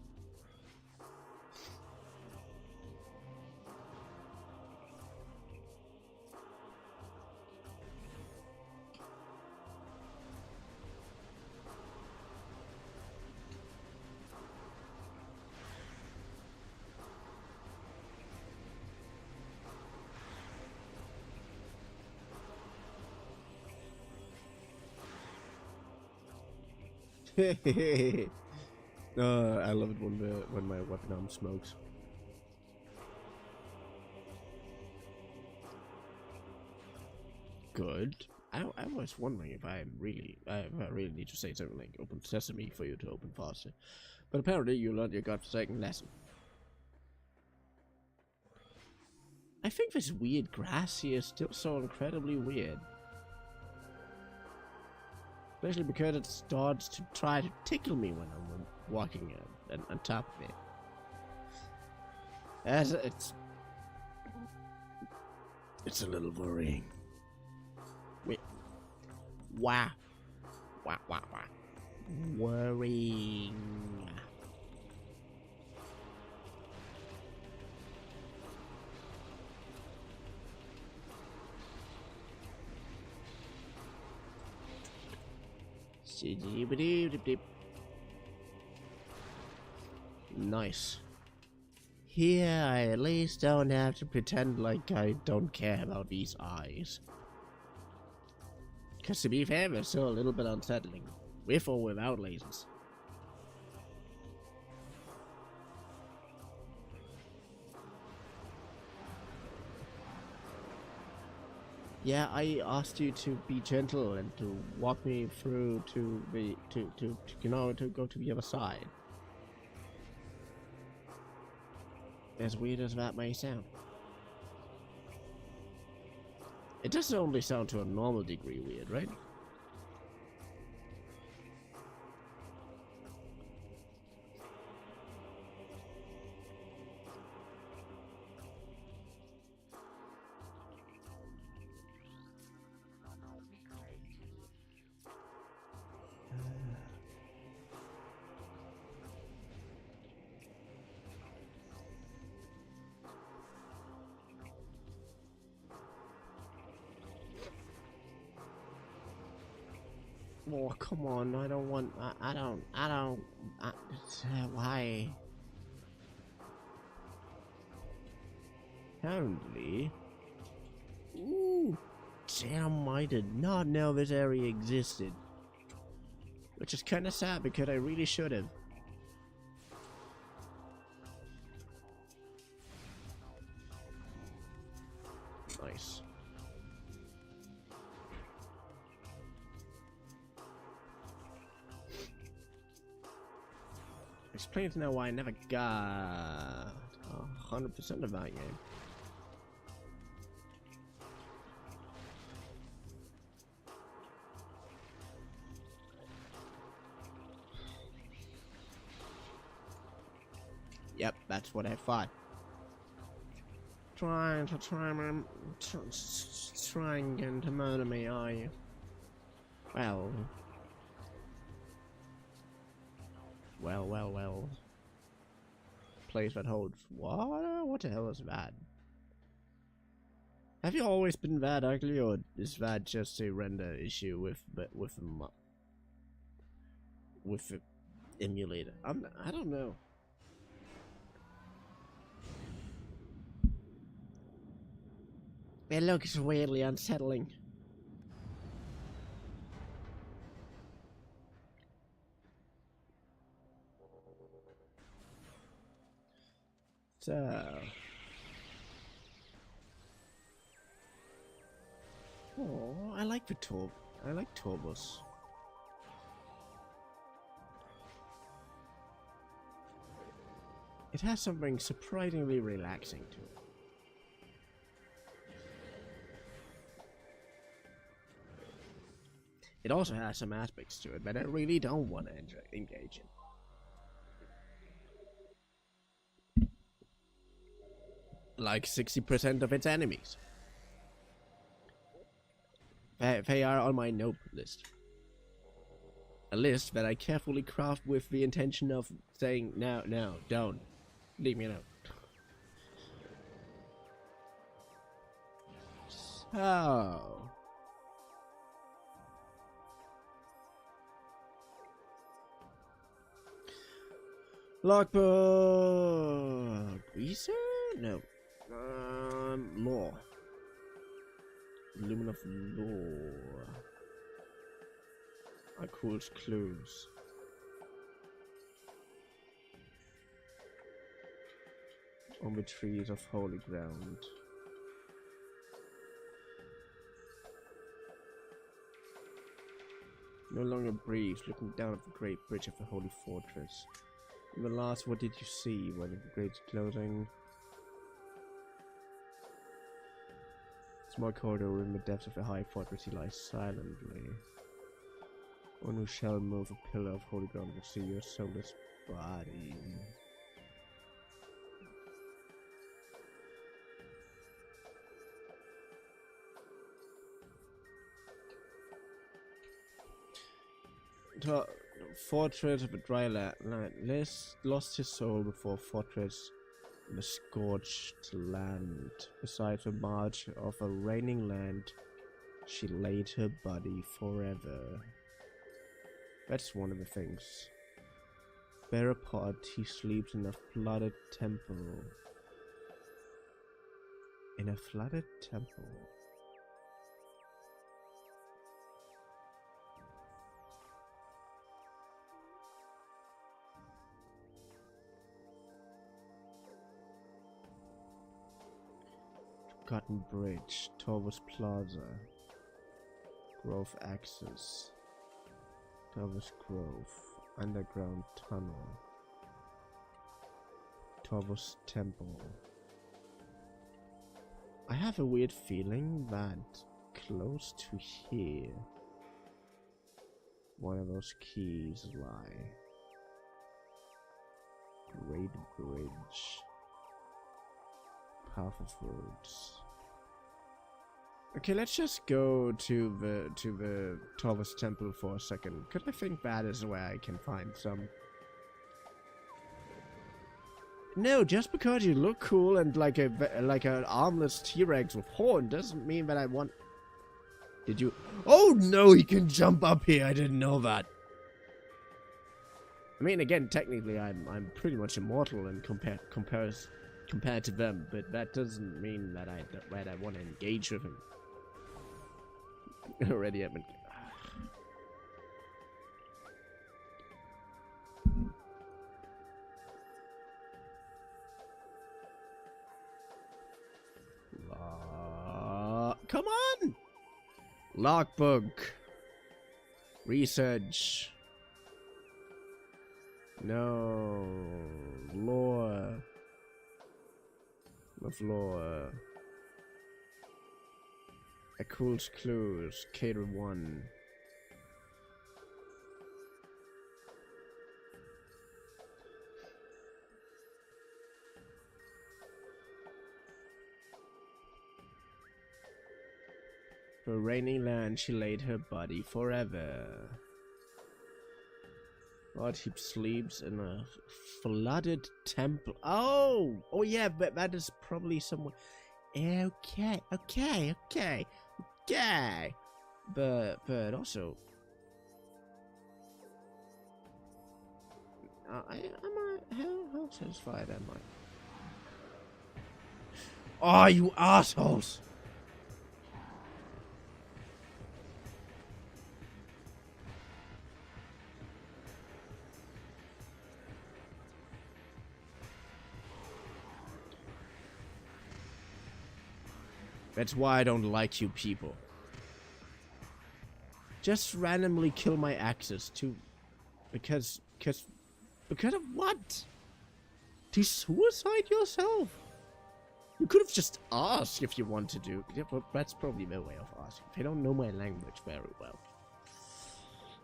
A: I love it when my weapon arm smokes. Good. I was wondering if I really need to say something like "Open Sesame" for you to open faster, but apparently you learned your godforsaken lesson. I think this weird grass here is still so incredibly weird. Especially because it starts to try to tickle me when I'm walking on top of it. As it's a little worrying. Wait. Wow. Worrying. Nice. Here I at least don't have to pretend like I don't care about these eyes. Because to be fair, they're still a little bit unsettling, with or without lasers. Yeah, I asked you to be gentle and to walk me through to the to you know to go to the other side. As weird as that may sound. It doesn't only sound to a normal degree weird, right? Oh, come on, I don't want, why? Apparently. Ooh, damn, I did not know this area existed. Which is kinda sad because I really should have. Nice. Explains now why I never got 100% of that game. Yep, that's what I thought. Trying to murder me, are you? Well. Place that holds. What the hell is that? Have you always been that ugly, or is that just a render issue with the emulator? I don't know. It looks weirdly unsettling. So, oh, I like Vtuber. I like turbos. It has something surprisingly relaxing to it. It also has some aspects to it that I really don't want to engage in. Like 60% of its enemies. They are on my nope list. A list that I carefully craft with the intention of saying, no, don't. Leave me alone. So... Logbook... Research? No. Law. Lumen of Law. Aqua's clues. On the trees of holy ground. No longer breathes, looking down at the great bridge of the holy fortress. In the last, what did you see when the gates closing? Small corridor in the depths of the high fortress, he lies silently. One who shall move a pillar of holy ground will see your soulless body. Fortress of a dry land. Lost his soul before fortress in a scorched land. Beside the marge of a raining land, she laid her body forever. That's one of the things. Bare apart, he sleeps in a flooded temple. In a flooded temple. Cotton Bridge, Torvus Plaza, Grove Access, Torvus Grove, Underground Tunnel, Torvus Temple. I have a weird feeling that close to here, one of those keys lie. Great Bridge. Path of Words. Okay, let's just go to the Torvus Temple for a second, because I think that is where I can find some. No, just because you look cool and like an armless T-Rex with horn doesn't mean that I want. Did you? Oh no, he can jump up here. I didn't know that. I mean, again, technically, I'm pretty much immortal in compared to them, but that doesn't mean that I want to engage with him. Already haven't. Come on! Logbook. Research. No. Lore. Of lore. Occult clues. Cater 1. For rainy land she laid her body forever. Lord he sleeps in a flooded temple. Oh! Oh yeah, but that is probably somewhere. Okay. But also... how satisfied am I? Oh, you assholes! That's why I don't like you people. Just randomly kill my axes to... Because of what? To suicide yourself? You could have just asked if you want to do... Yeah, but that's probably their way of asking. They don't know my language very well.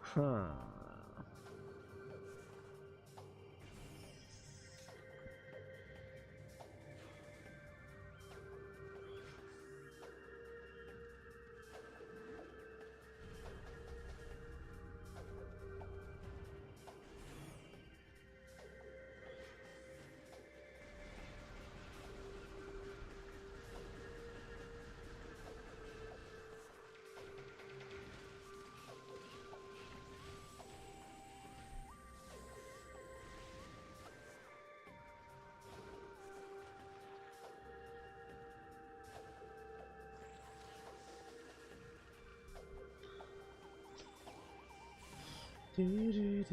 A: Huh. You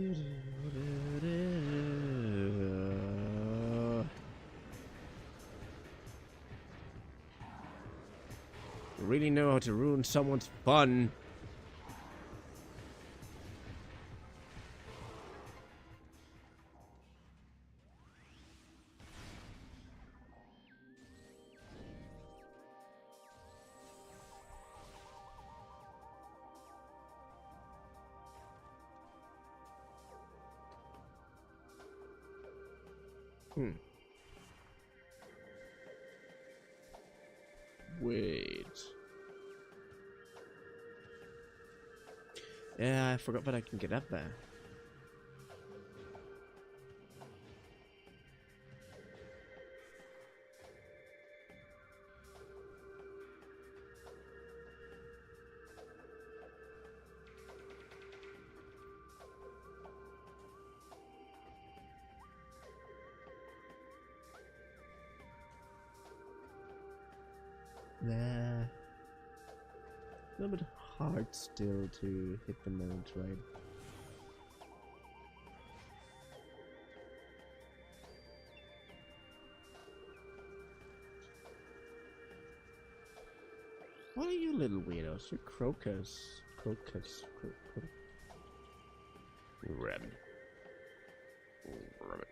A: really know how to ruin someone's fun. Wait. Yeah, I forgot that I can get up there. Nah. A little bit hard still to hit the metroid. What are you little weirdos? You're crocus. Crocus. Rabbit. Rabbit.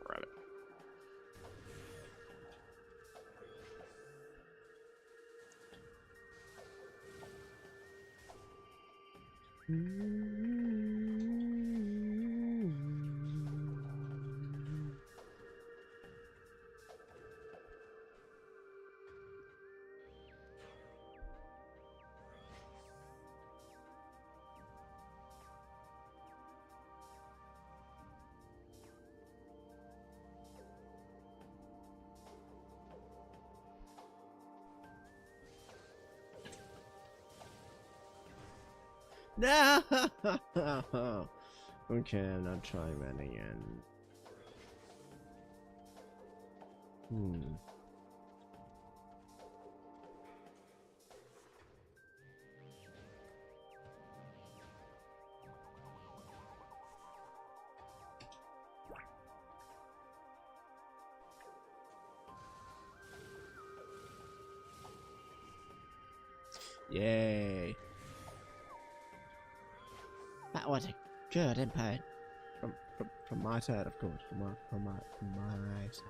A: Rabbit. No! Okay, I'm not trying that again. Yay. That was a good input. From my side, of course. From my side.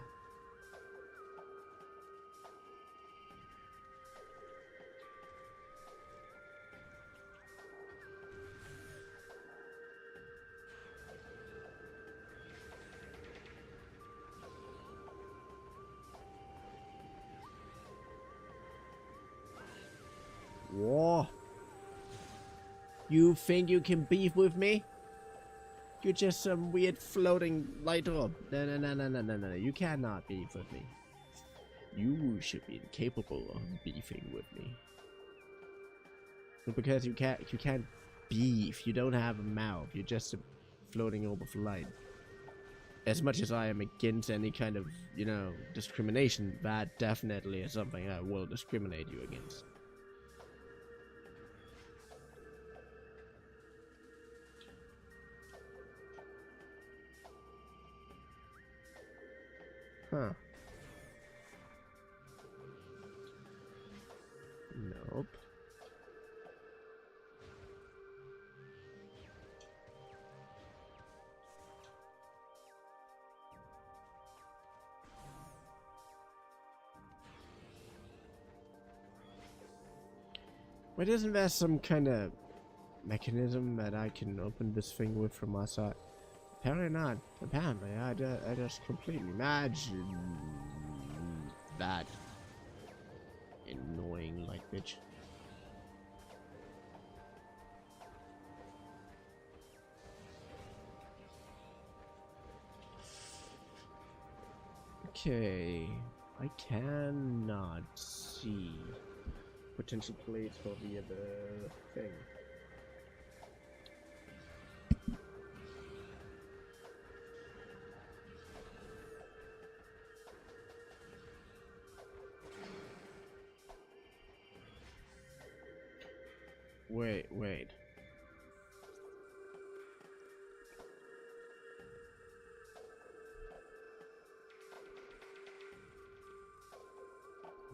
A: Whoa. You think you can beef with me? You're just some weird floating light orb. No. You cannot beef with me. You should be incapable of beefing with me. Because you can't beef. You don't have a mouth. You're just a floating orb of light. As much as I am against any kind of, you know, discrimination, that definitely is something I will discriminate you against. Huh. Nope. Wait, isn't there some kind of mechanism that I can open this thing with from my side? Apparently not. Apparently, I just completely imagine that annoying light bitch. Okay, I cannot see potential plates for the other thing. Wait.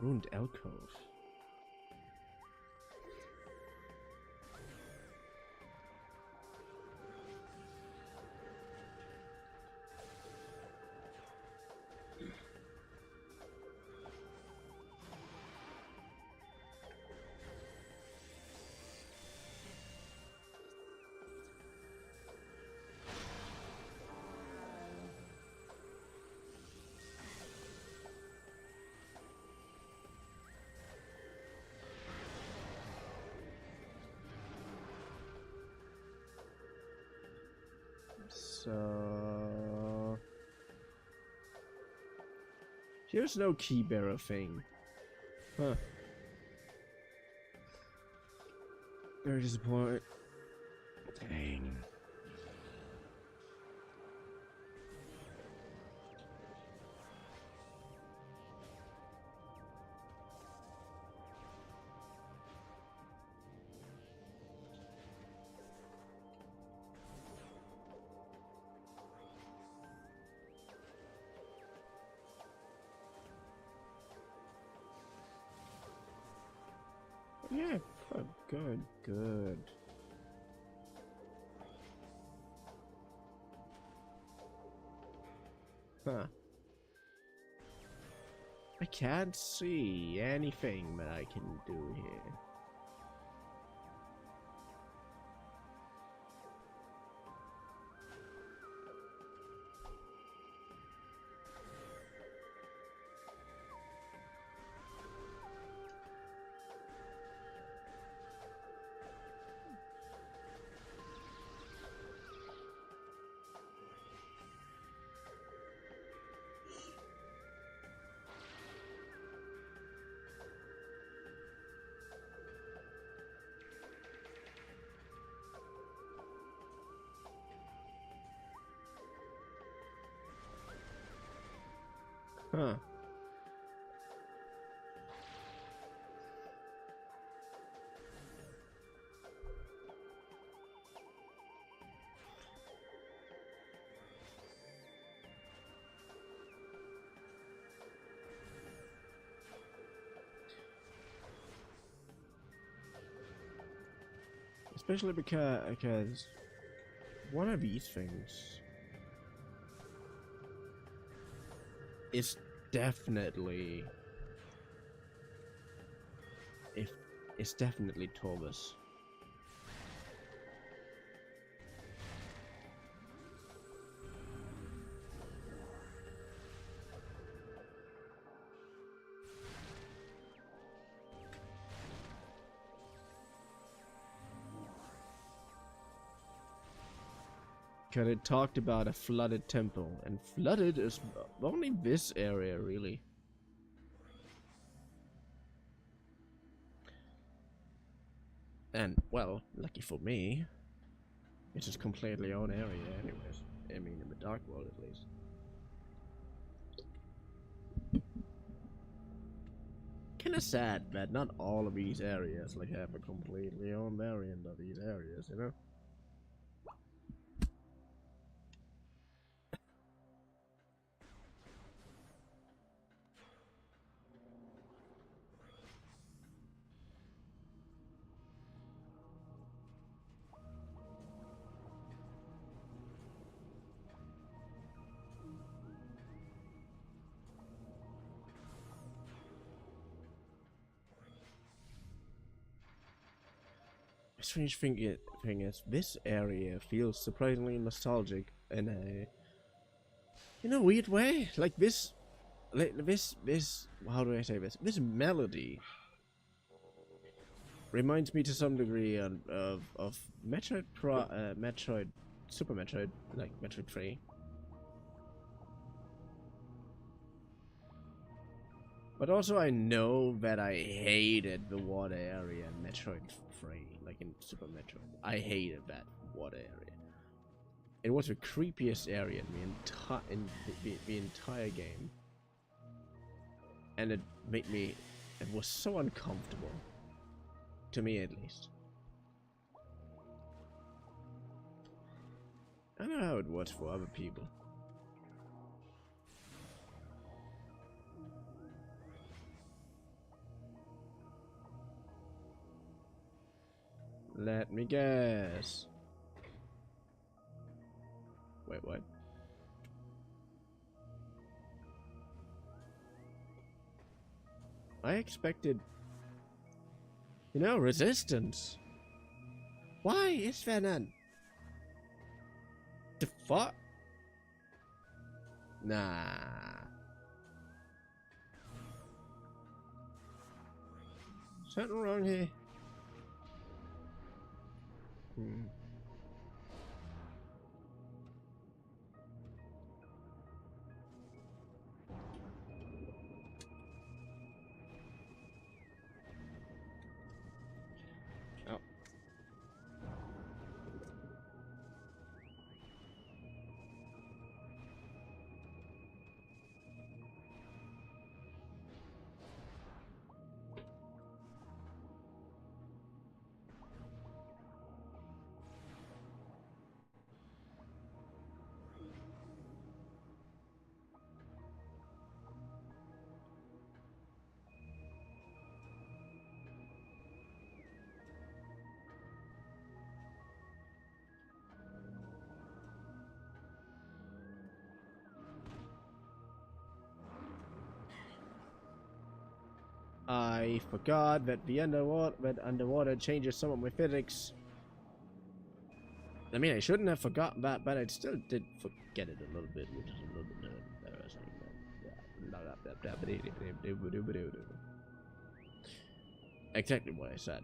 A: Ruined alcove. So here's no key bearer thing. Huh. Very disappointing. Dang. Yeah, good, good. Huh. I can't see anything that I can do here. Huh. Especially because one of these things is definitely it's definitely Torvus. Because it talked about a flooded temple, and flooded is only this area, really. And, well, lucky for me, it's just completely own area anyways. I mean, in the Dark World at least. Kinda sad that not all of these areas like have a completely own variant of these areas, you know? The strange thing is, this area feels surprisingly nostalgic in a weird way. Like this, how do I say this? This melody reminds me to some degree of Metroid Metroid, Super Metroid, like Metroid 3. But also I know that I hated the water area in Metroid 3, like in Super Metroid. I hated that water area. It was the creepiest area in the entire game. And it was so uncomfortable. To me, at least. I don't know how it was for other people. Let me guess. Wait, what? I expected, resistance. Why is there none? The fuck? Nah. Something wrong here. Oh. I forgot that underwater changes some of my physics. I mean, I shouldn't have forgotten that, but I still did forget it a little bit, which is a little bit embarrassing. Exactly what I said.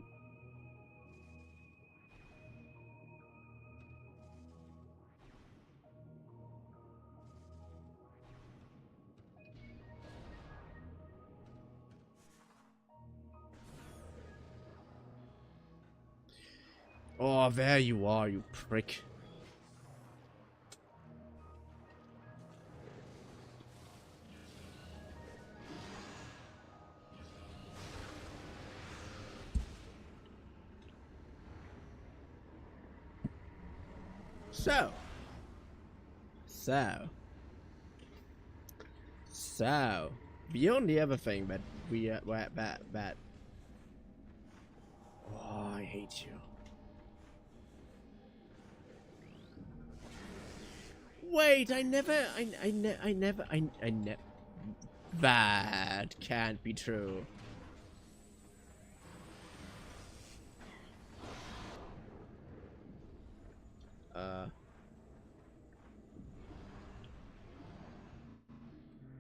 A: Oh, there you are, you prick. So, the only other thing that oh, I hate you. Wait, I never. That can't be true.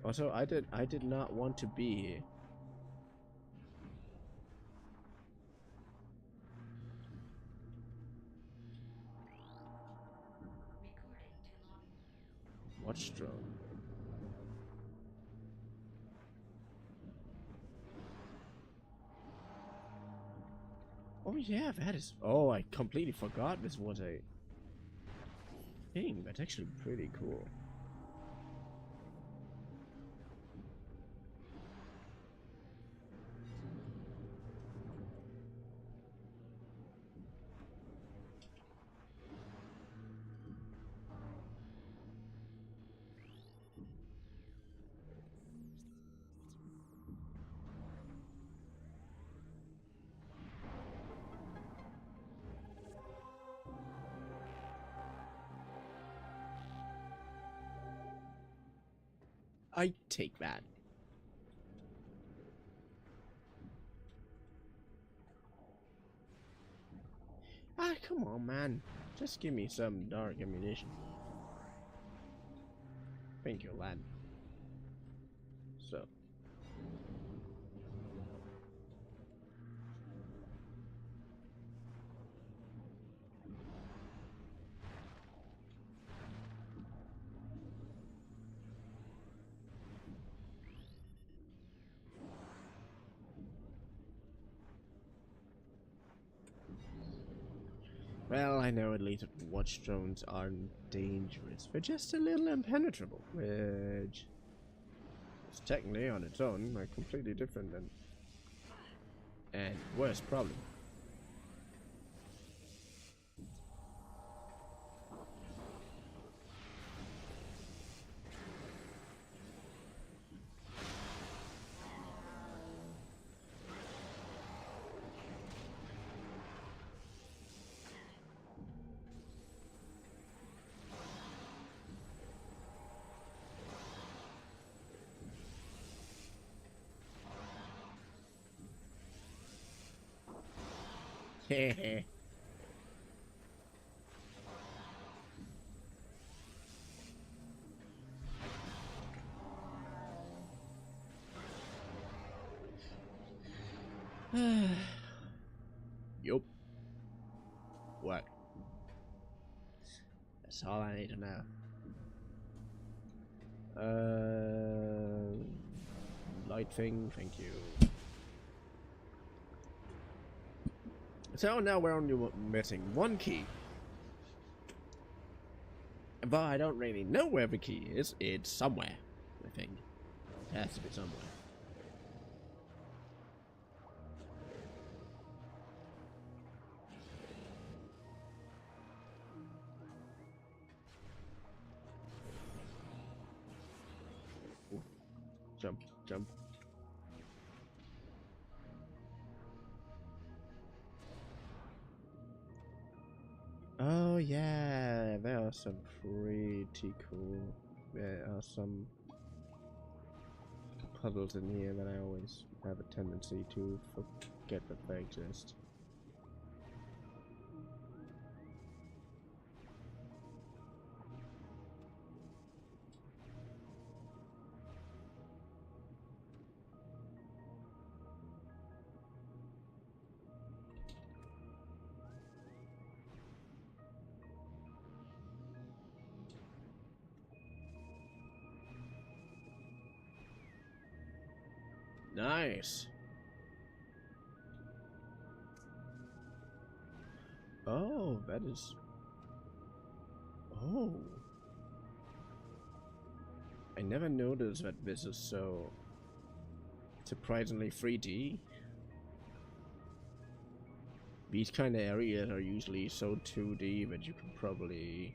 A: Also, I did not want to be here. Watch drone. Oh yeah, that is. Oh, I completely forgot this was a thing. That's actually pretty cool. I take that. Ah, come on, man. Just give me some dark ammunition. Thank you, lad. So. Well, I know at least that watch drones aren't dangerous. They're just a little impenetrable, which is technically on its own a completely different and worse problem. Hehe. Yup. What? That's all I need to know. Light thing, thank you. So now we're only missing one key. But I don't really know where the key is. It's somewhere, I think. It has to be somewhere. Ooh. Jump, jump. Oh yeah, there are some pretty cool. There are some puzzles in here that I always have a tendency to forget that they exist. Nice. Oh, that is... Oh. I never noticed that this is so surprisingly 3D. These kind of areas are usually so 2D that you can probably...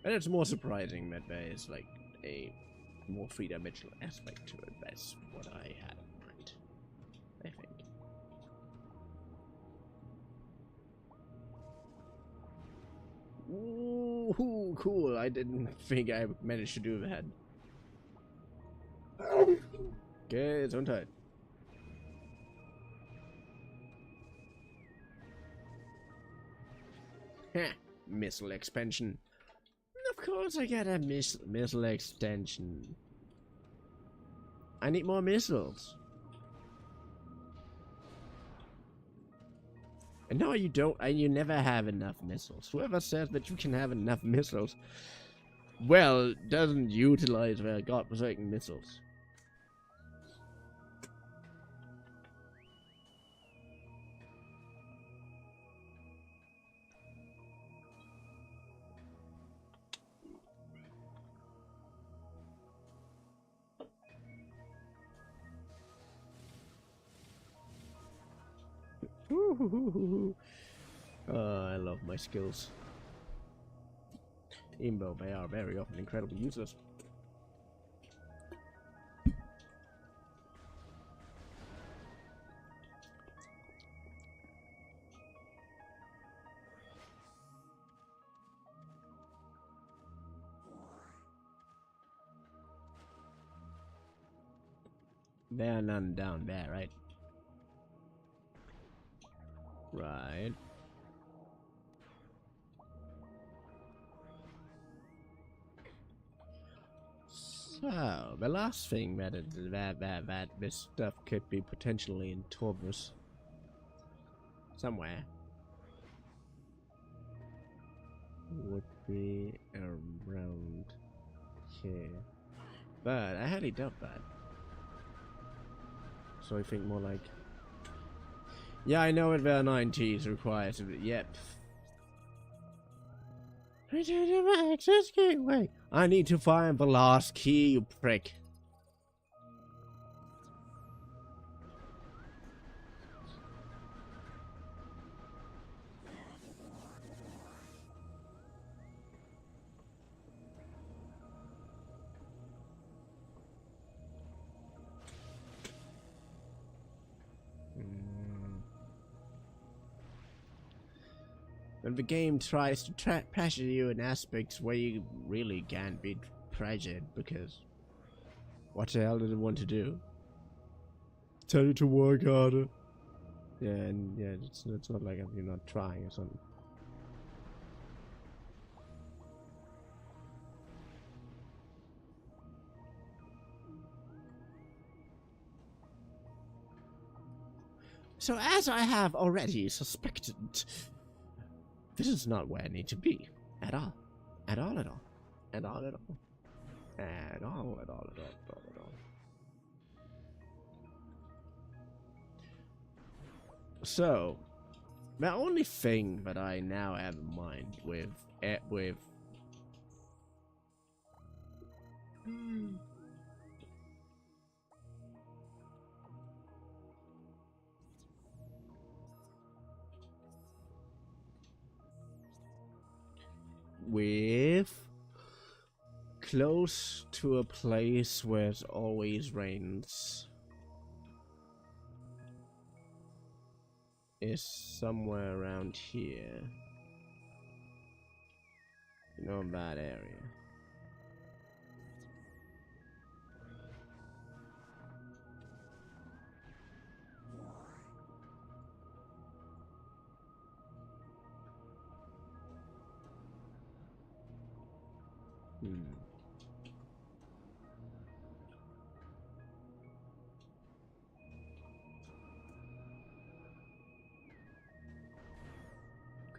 A: And it's more surprising that there is like a more three-dimensional aspect to it. That's what I had in mind, I think. Ooh, cool. I didn't think I managed to do that. Gesundheit. Heh, missile expansion. Of course I get a missile extension. I need more missiles. And no, you don't. You never have enough missiles. Whoever says that you can have enough missiles, well, doesn't utilize their godforsaken missiles. I love my skills. Even though they are very often incredibly useless. There are none down there, right? Right. So, the last thing that this stuff could be potentially in Taurus somewhere would be around here. But I highly doubt that. So I think more like... Yeah, I know it there are 9 T's required to be... Yep. Return to my access gateway. I need to find the last key, you prick. When the game tries to pressure you in aspects where you really can't be pressured, because what the hell does it want to do? Tell you to work harder. Yeah, and yeah, it's not like you're not trying or something. So as I have already suspected, this is not where I need to be. At all. At all, at all. At all, at all. At all, at all, at all, at all, at all. So, the only thing that I now have in mind with close to a place where it always rains is somewhere around here. You know that area.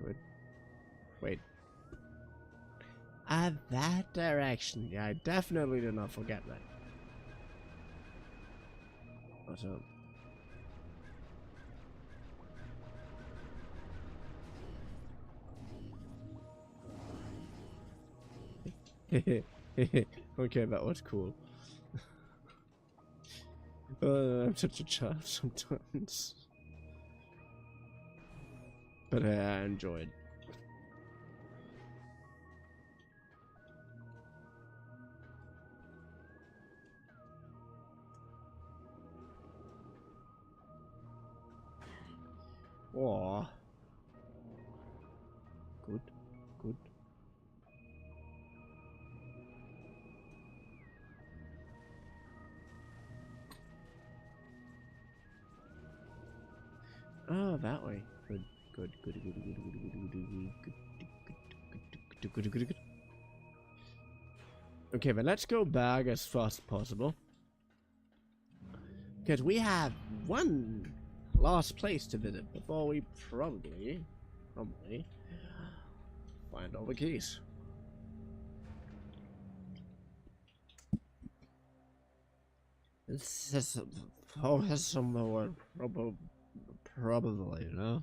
A: Good. Wait. That direction. Yeah, I definitely did not forget that. What's up? Okay, that was cool. I'm such a child sometimes. But I enjoyed. Aw. Good, good. Oh, that way. Good, good, good, good, good, good, good, good, good, good, good, good. Okay, but let's go back as fast as possible. Because we have one last place to visit before we probably find all the keys. This is some more probably, you know?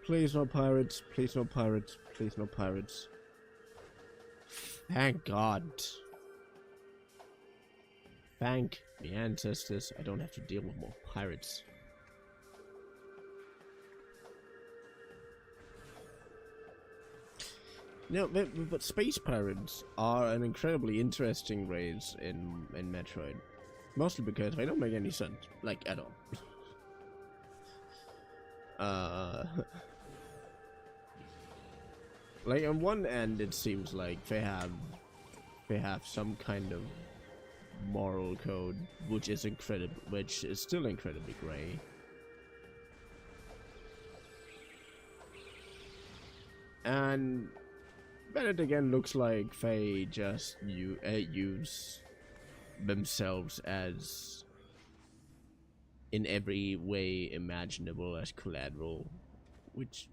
A: Please no pirates, please no pirates, please no pirates. Thank God. Thank the ancestors, I don't have to deal with more pirates. No, but space pirates are an incredibly interesting race in Metroid. Mostly because they don't make any sense, like, at all. Like, on one end, it seems like they have some kind of moral code, which is still incredibly gray. And then it again looks like they just use themselves as, in every way imaginable, as collateral, which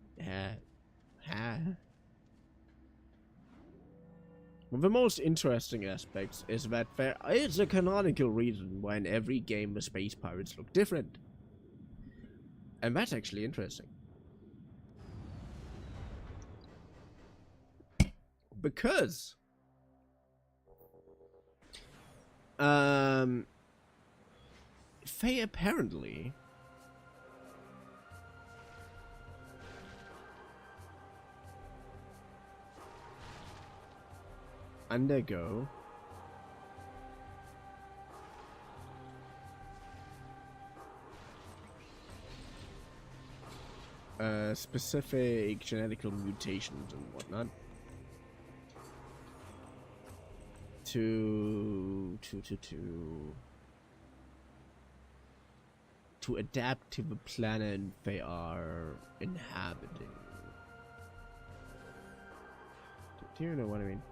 A: One of the most interesting aspects is that there is a canonical reason why in every game the space pirates look different. And that's actually interesting. Because they apparently undergo specific genetical mutations and whatnot to adapt to the planet they are inhabiting. Do you know what I mean?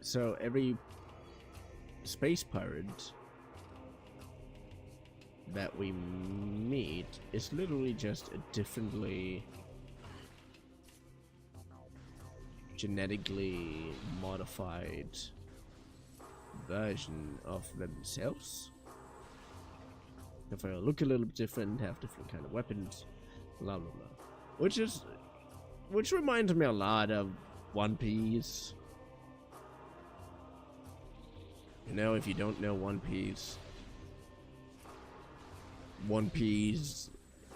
A: So every space pirate that we meet is literally just a differently genetically modified version of themselves. If I look a little bit different, have different kind of weapons, blah blah blah. Which reminds me a lot of One Piece. You know, if you don't know One Piece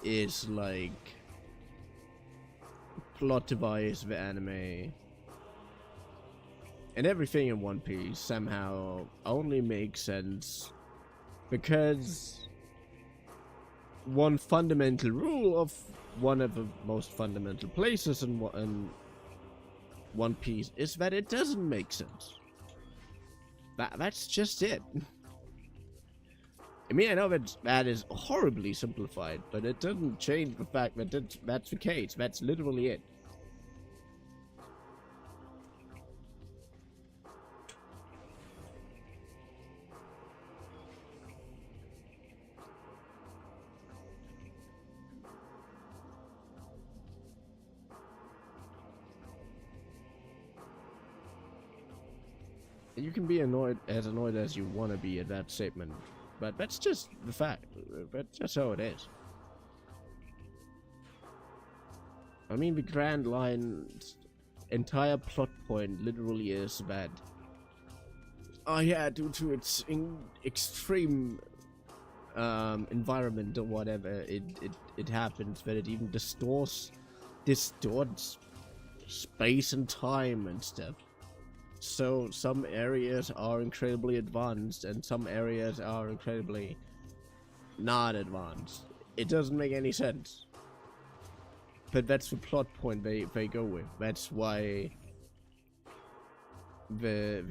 A: is like plot device of anime. And everything in One Piece somehow only makes sense because one fundamental rule of one of the most fundamental places in One Piece is that it doesn't make sense. That's just it. I mean, I know that is horribly simplified, but it doesn't change the fact that that's the case. That's literally it. You can be annoyed as you want to be at that statement, but that's just the fact. That's just how it is. I mean, the Grand Line's entire plot point literally is that, oh yeah, due to its extreme environment or whatever, it happens that it even distorts space and time and stuff. So some areas are incredibly advanced and some areas are incredibly not advanced. It doesn't make any sense. But that's the plot point they go with. That's why the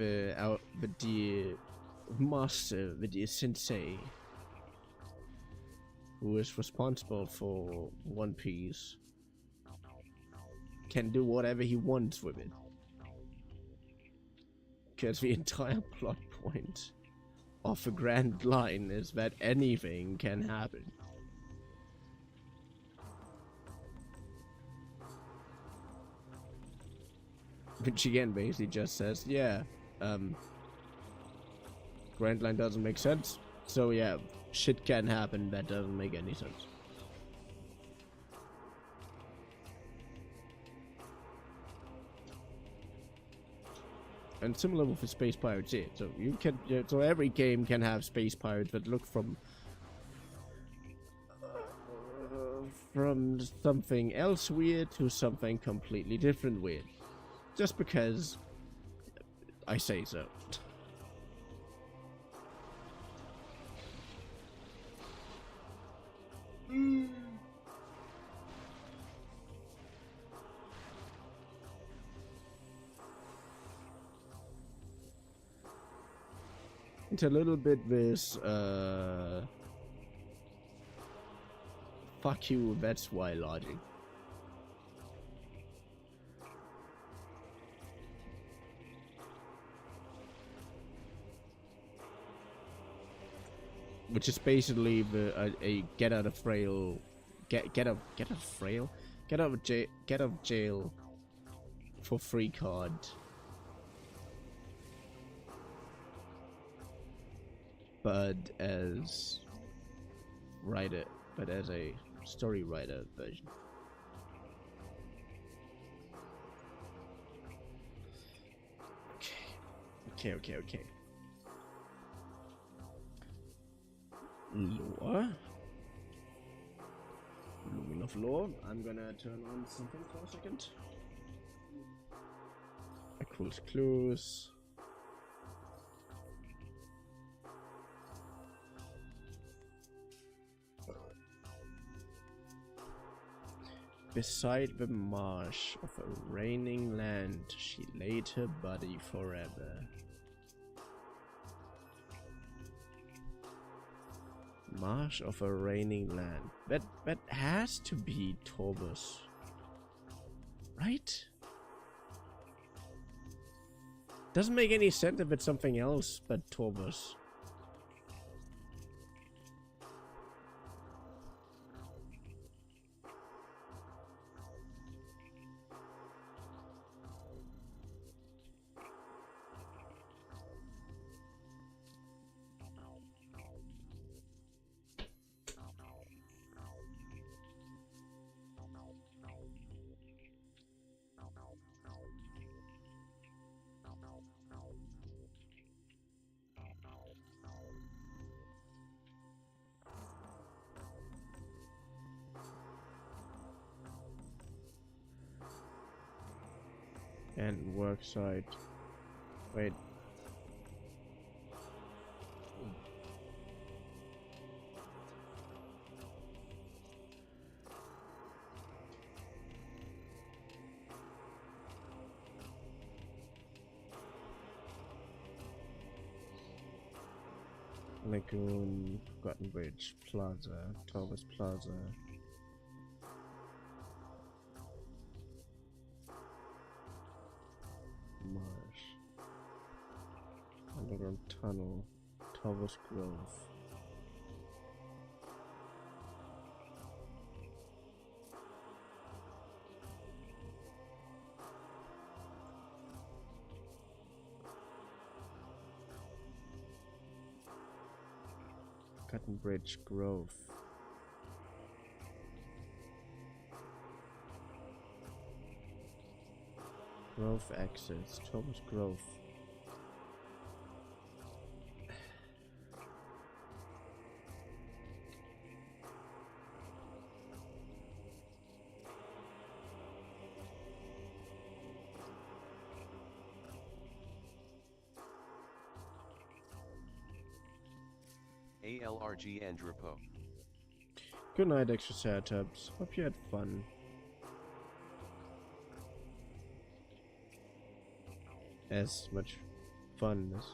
A: master, the dear sensei, who is responsible for One Piece, can do whatever he wants with it. Because the entire plot point of a Grand Line is that anything can happen. Which again basically just says, yeah, Grand Line doesn't make sense, so yeah, shit can happen that doesn't make any sense. And similar with the space pirates here. So you can, so every game can have space pirates that look from something else weird to something completely different weird, just because I say so. It's a little bit this, fuck you, that's why logic. Which is basically a get out of jail for free card. But as a story writer version. Okay. Lore. Lumen of lore. I'm gonna turn on something for a second. Equals clues. Beside the marsh of a raining land, she laid her body forever. Marsh of a raining land. That has to be Torbus, right? Doesn't make any sense if it's something else but Torbus. abandoned work site. Wait. Lagoon, Forgotten Bridge, Plaza, Torres Plaza. Marsh. Underground Tunnel, Torres Grove. Forgotten Bridge, Grove. Grove access, Thomas Grove.
B: ALRG and Repo.
A: Good night, Extraceratops. Hope you had fun. As much fun as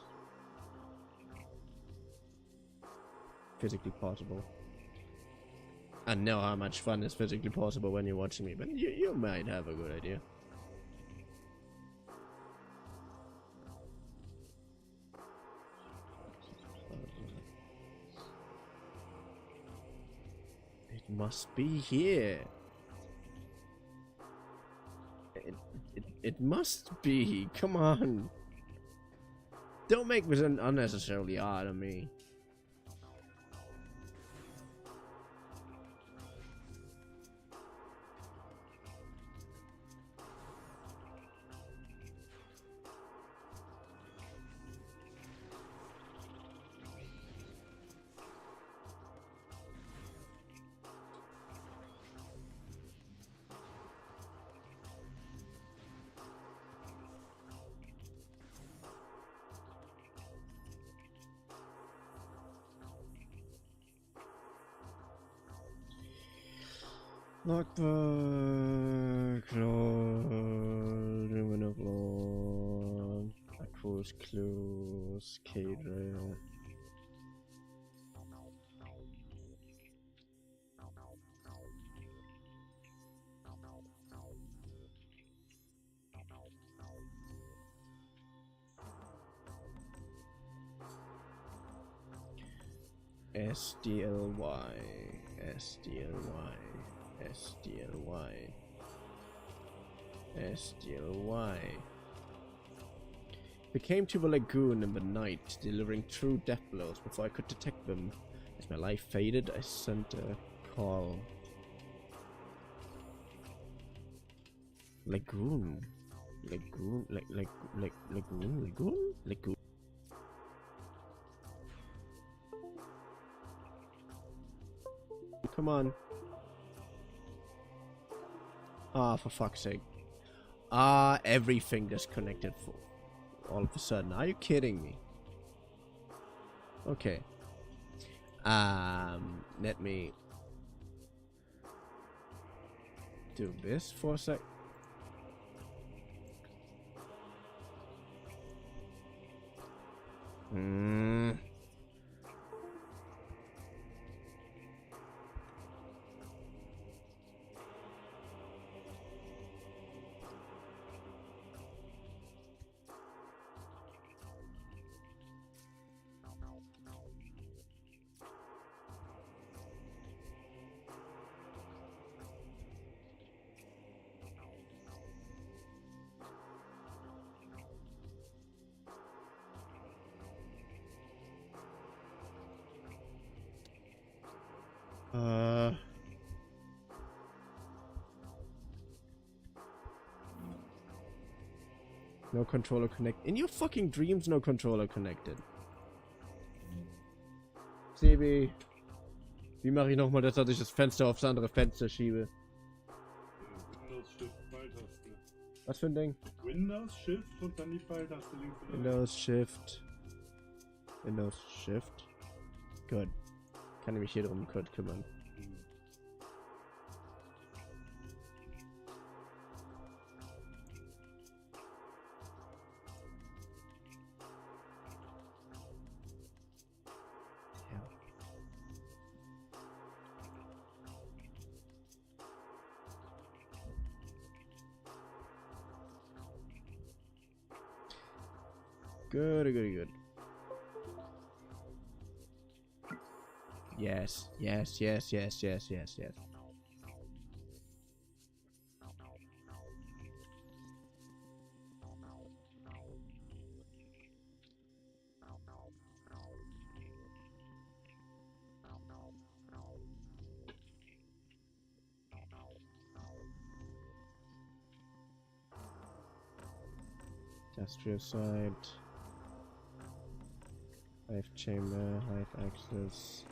A: physically possible. I know how much fun is physically possible when you're watching me, but you might have a good idea. It must be here. It must be. Come on. Don't make this unnecessarily hard on me. Lockbook, Ruin of Law, Aquos Clues, K-Rail. SDLY, SDLY. SDLY. SDLY. We came to the lagoon in the night, delivering true death blows before I could detect them. As my life faded, I sent a call. Lagoon. Lagoon. Lagoon. Come on. Ah, for fuck's sake. Ah, everything disconnected for all of a sudden. Are you kidding me? Okay. Let me do this for a sec. No controller connected. In your fucking dreams, no controller connected. Sebi, wie mache ich nochmal das, dass ich das Fenster aufs andere Fenster schiebe? Was für ein Ding?
C: Windows Shift und dann die Pfeiltaste links und rechts.
A: Windows Shift. Windows Shift. Gut. Kann ich mich hier drum kurz kümmern. Good, good, good. Yes, yes, yes, yes, yes, yes, yes. Industrial site. Hive chamber, hive access.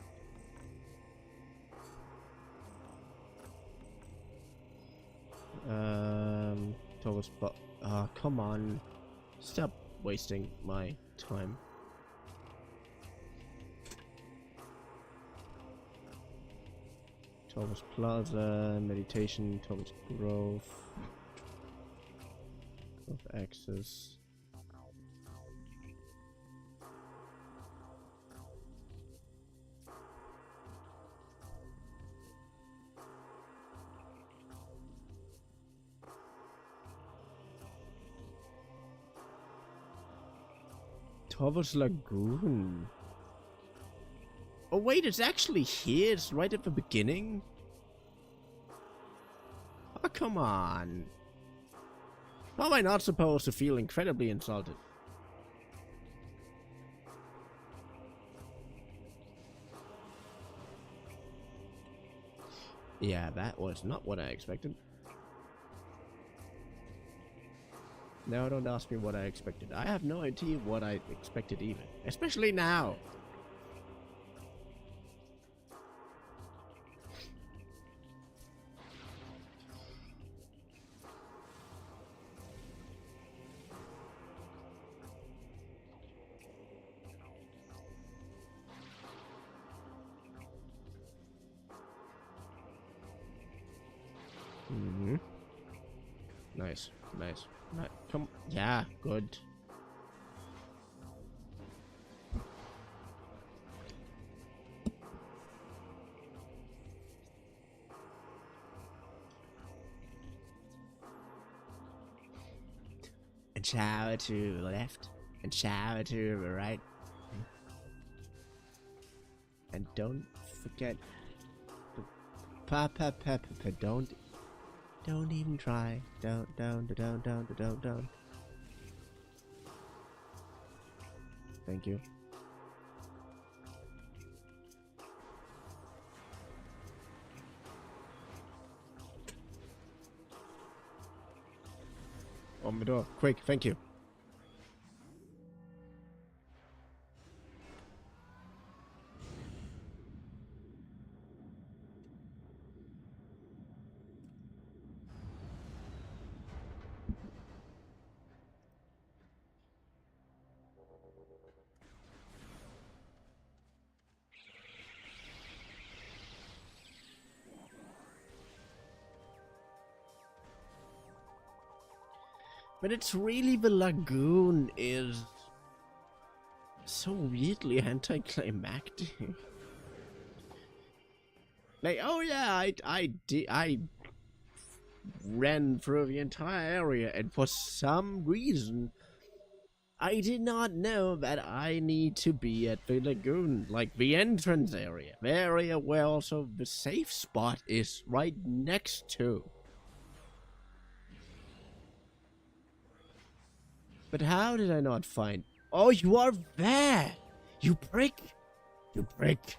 A: Thomas, but come on, stop wasting my time. Thomas Plaza, meditation, Thomas Grove, access. Torvalds Lagoon. Oh wait, it's actually here. It's right at the beginning. Oh, come on. How am I not supposed to feel incredibly insulted? Yeah, that was not what I expected. No, don't ask me what I expected. I have no idea what I expected even. Especially now. Mm-hmm. Nice, nice. Come, yeah, good. And shower to the left, and shower to the right. And don't forget, don't even try. Don't. Thank you. On the door, quick, thank you. But it's really the lagoon is so weirdly anticlimactic. Like, oh yeah, I ran through the entire area, and for some reason, I did not know that I need to be at the lagoon, like the entrance area, the area where also the safe spot is right next to. But how did I not find? Oh, you are there! You prick! You prick!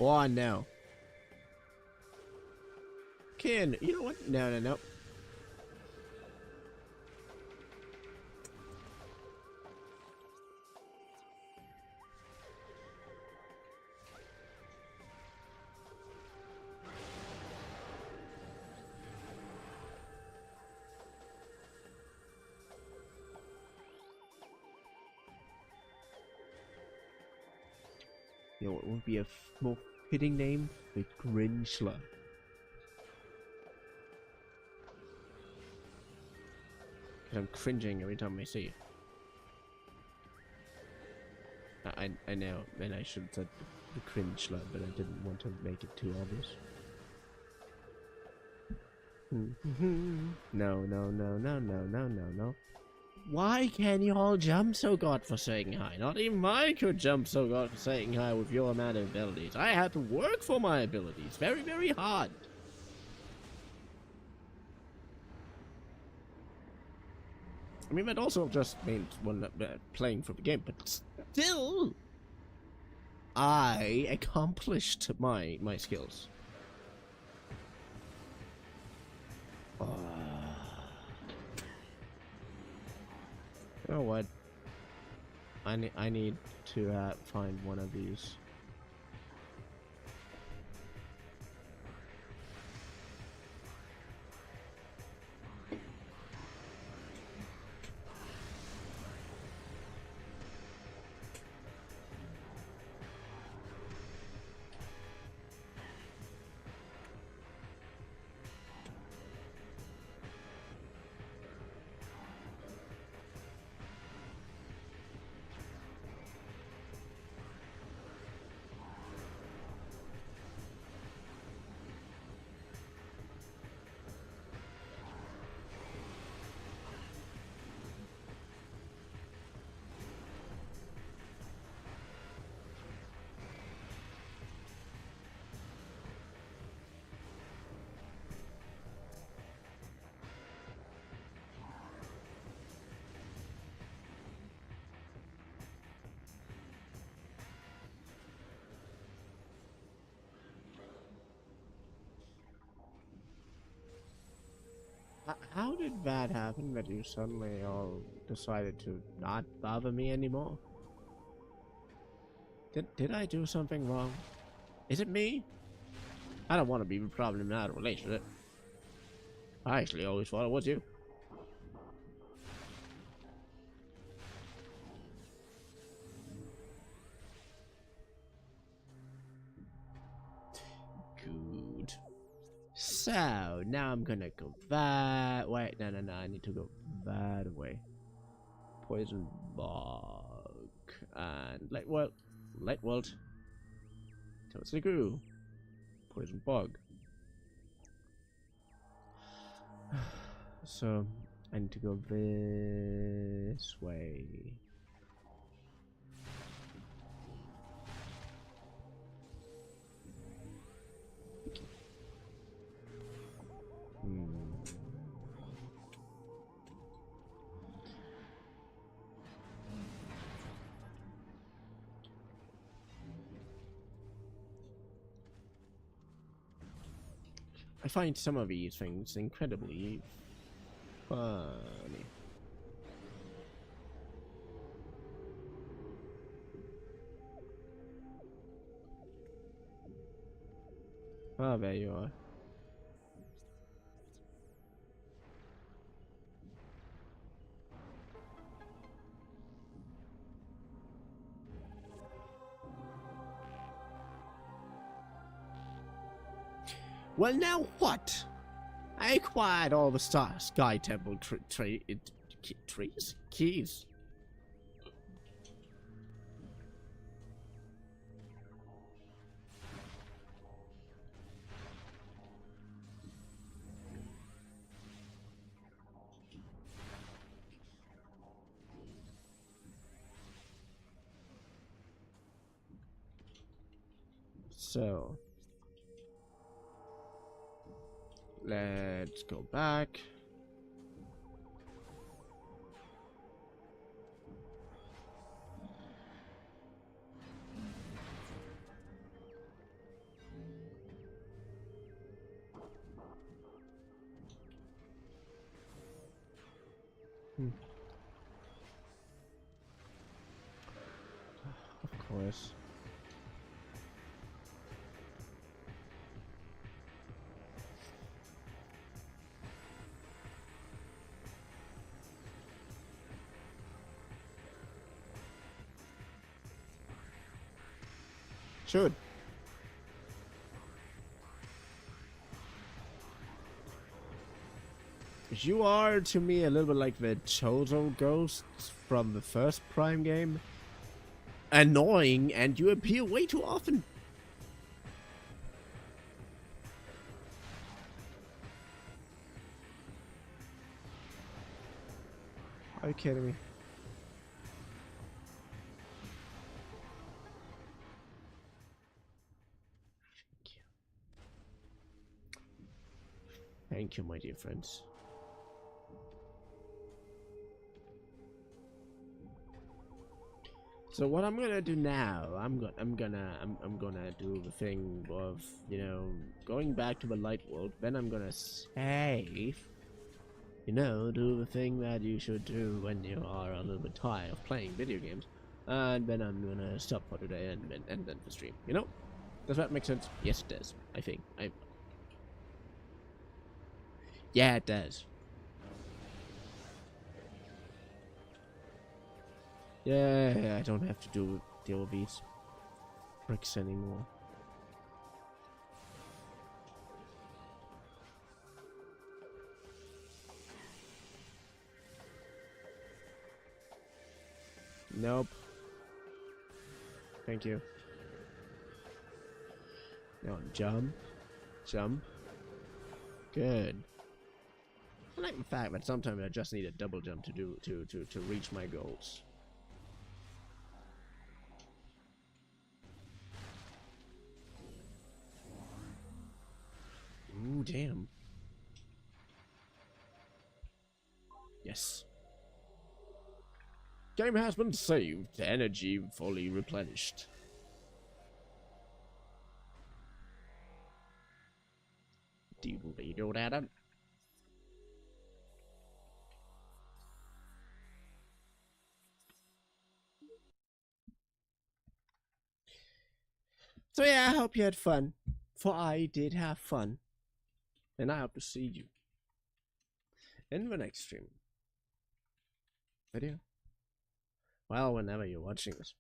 A: Oh, no. Ken, you know what? No, no, no. You know what would be a more fitting name? The Grinchler. Because I'm cringing every time I see it. I know, and I should have said the Cringler, but I didn't want to make it too obvious. No, no, no, no, no, no, no, no. Why can you all jump so godforsaken high? Not even I could jump so godforsaken high with your amount of abilities. I had to work for my abilities very, very hard. I mean, that also just means when playing for the game, but still, I accomplished my skills. You know what? I need to find one of these. How did that happen that you suddenly all decided to not bother me anymore? Did I do something wrong? Is it me? I don't want to be the problem in that relationship. I actually always thought it was you. Good. So, now I'm gonna go that way. No, no, no, I need to go that way. Poison bog. And light welt. Totally grew. Poison bog. So, I need to go this way. I find some of these things incredibly funny. Ah, there you are. Well, now what? I acquired all the Sky Temple trees? Keys. So, let's go back. Hmm. Of course. Should. You are to me a little bit like the total ghost from the first Prime game. Annoying, and you appear way too often. Are you kidding me? Thank you, my dear friends. So what I'm gonna do now, I'm gonna do the thing of, you know, going back to the light world. Then I'm gonna save. You know, do the thing that you should do when you are a little bit tired of playing video games. And then I'm gonna stop for today and then the stream. You know, does that make sense? Yes, it does. I think. Yeah, it does. Yeah, I don't have to deal with these bricks anymore. Nope. Thank you. Now jump. Jump. Good. I like the fact that sometimes I just need a double jump to reach my goals. Ooh, damn. Yes. Game has been saved. Energy fully replenished. Do that. So yeah, I hope you had fun. For I did have fun. And I hope to see you in the next stream. Video. Well, whenever you're watching this.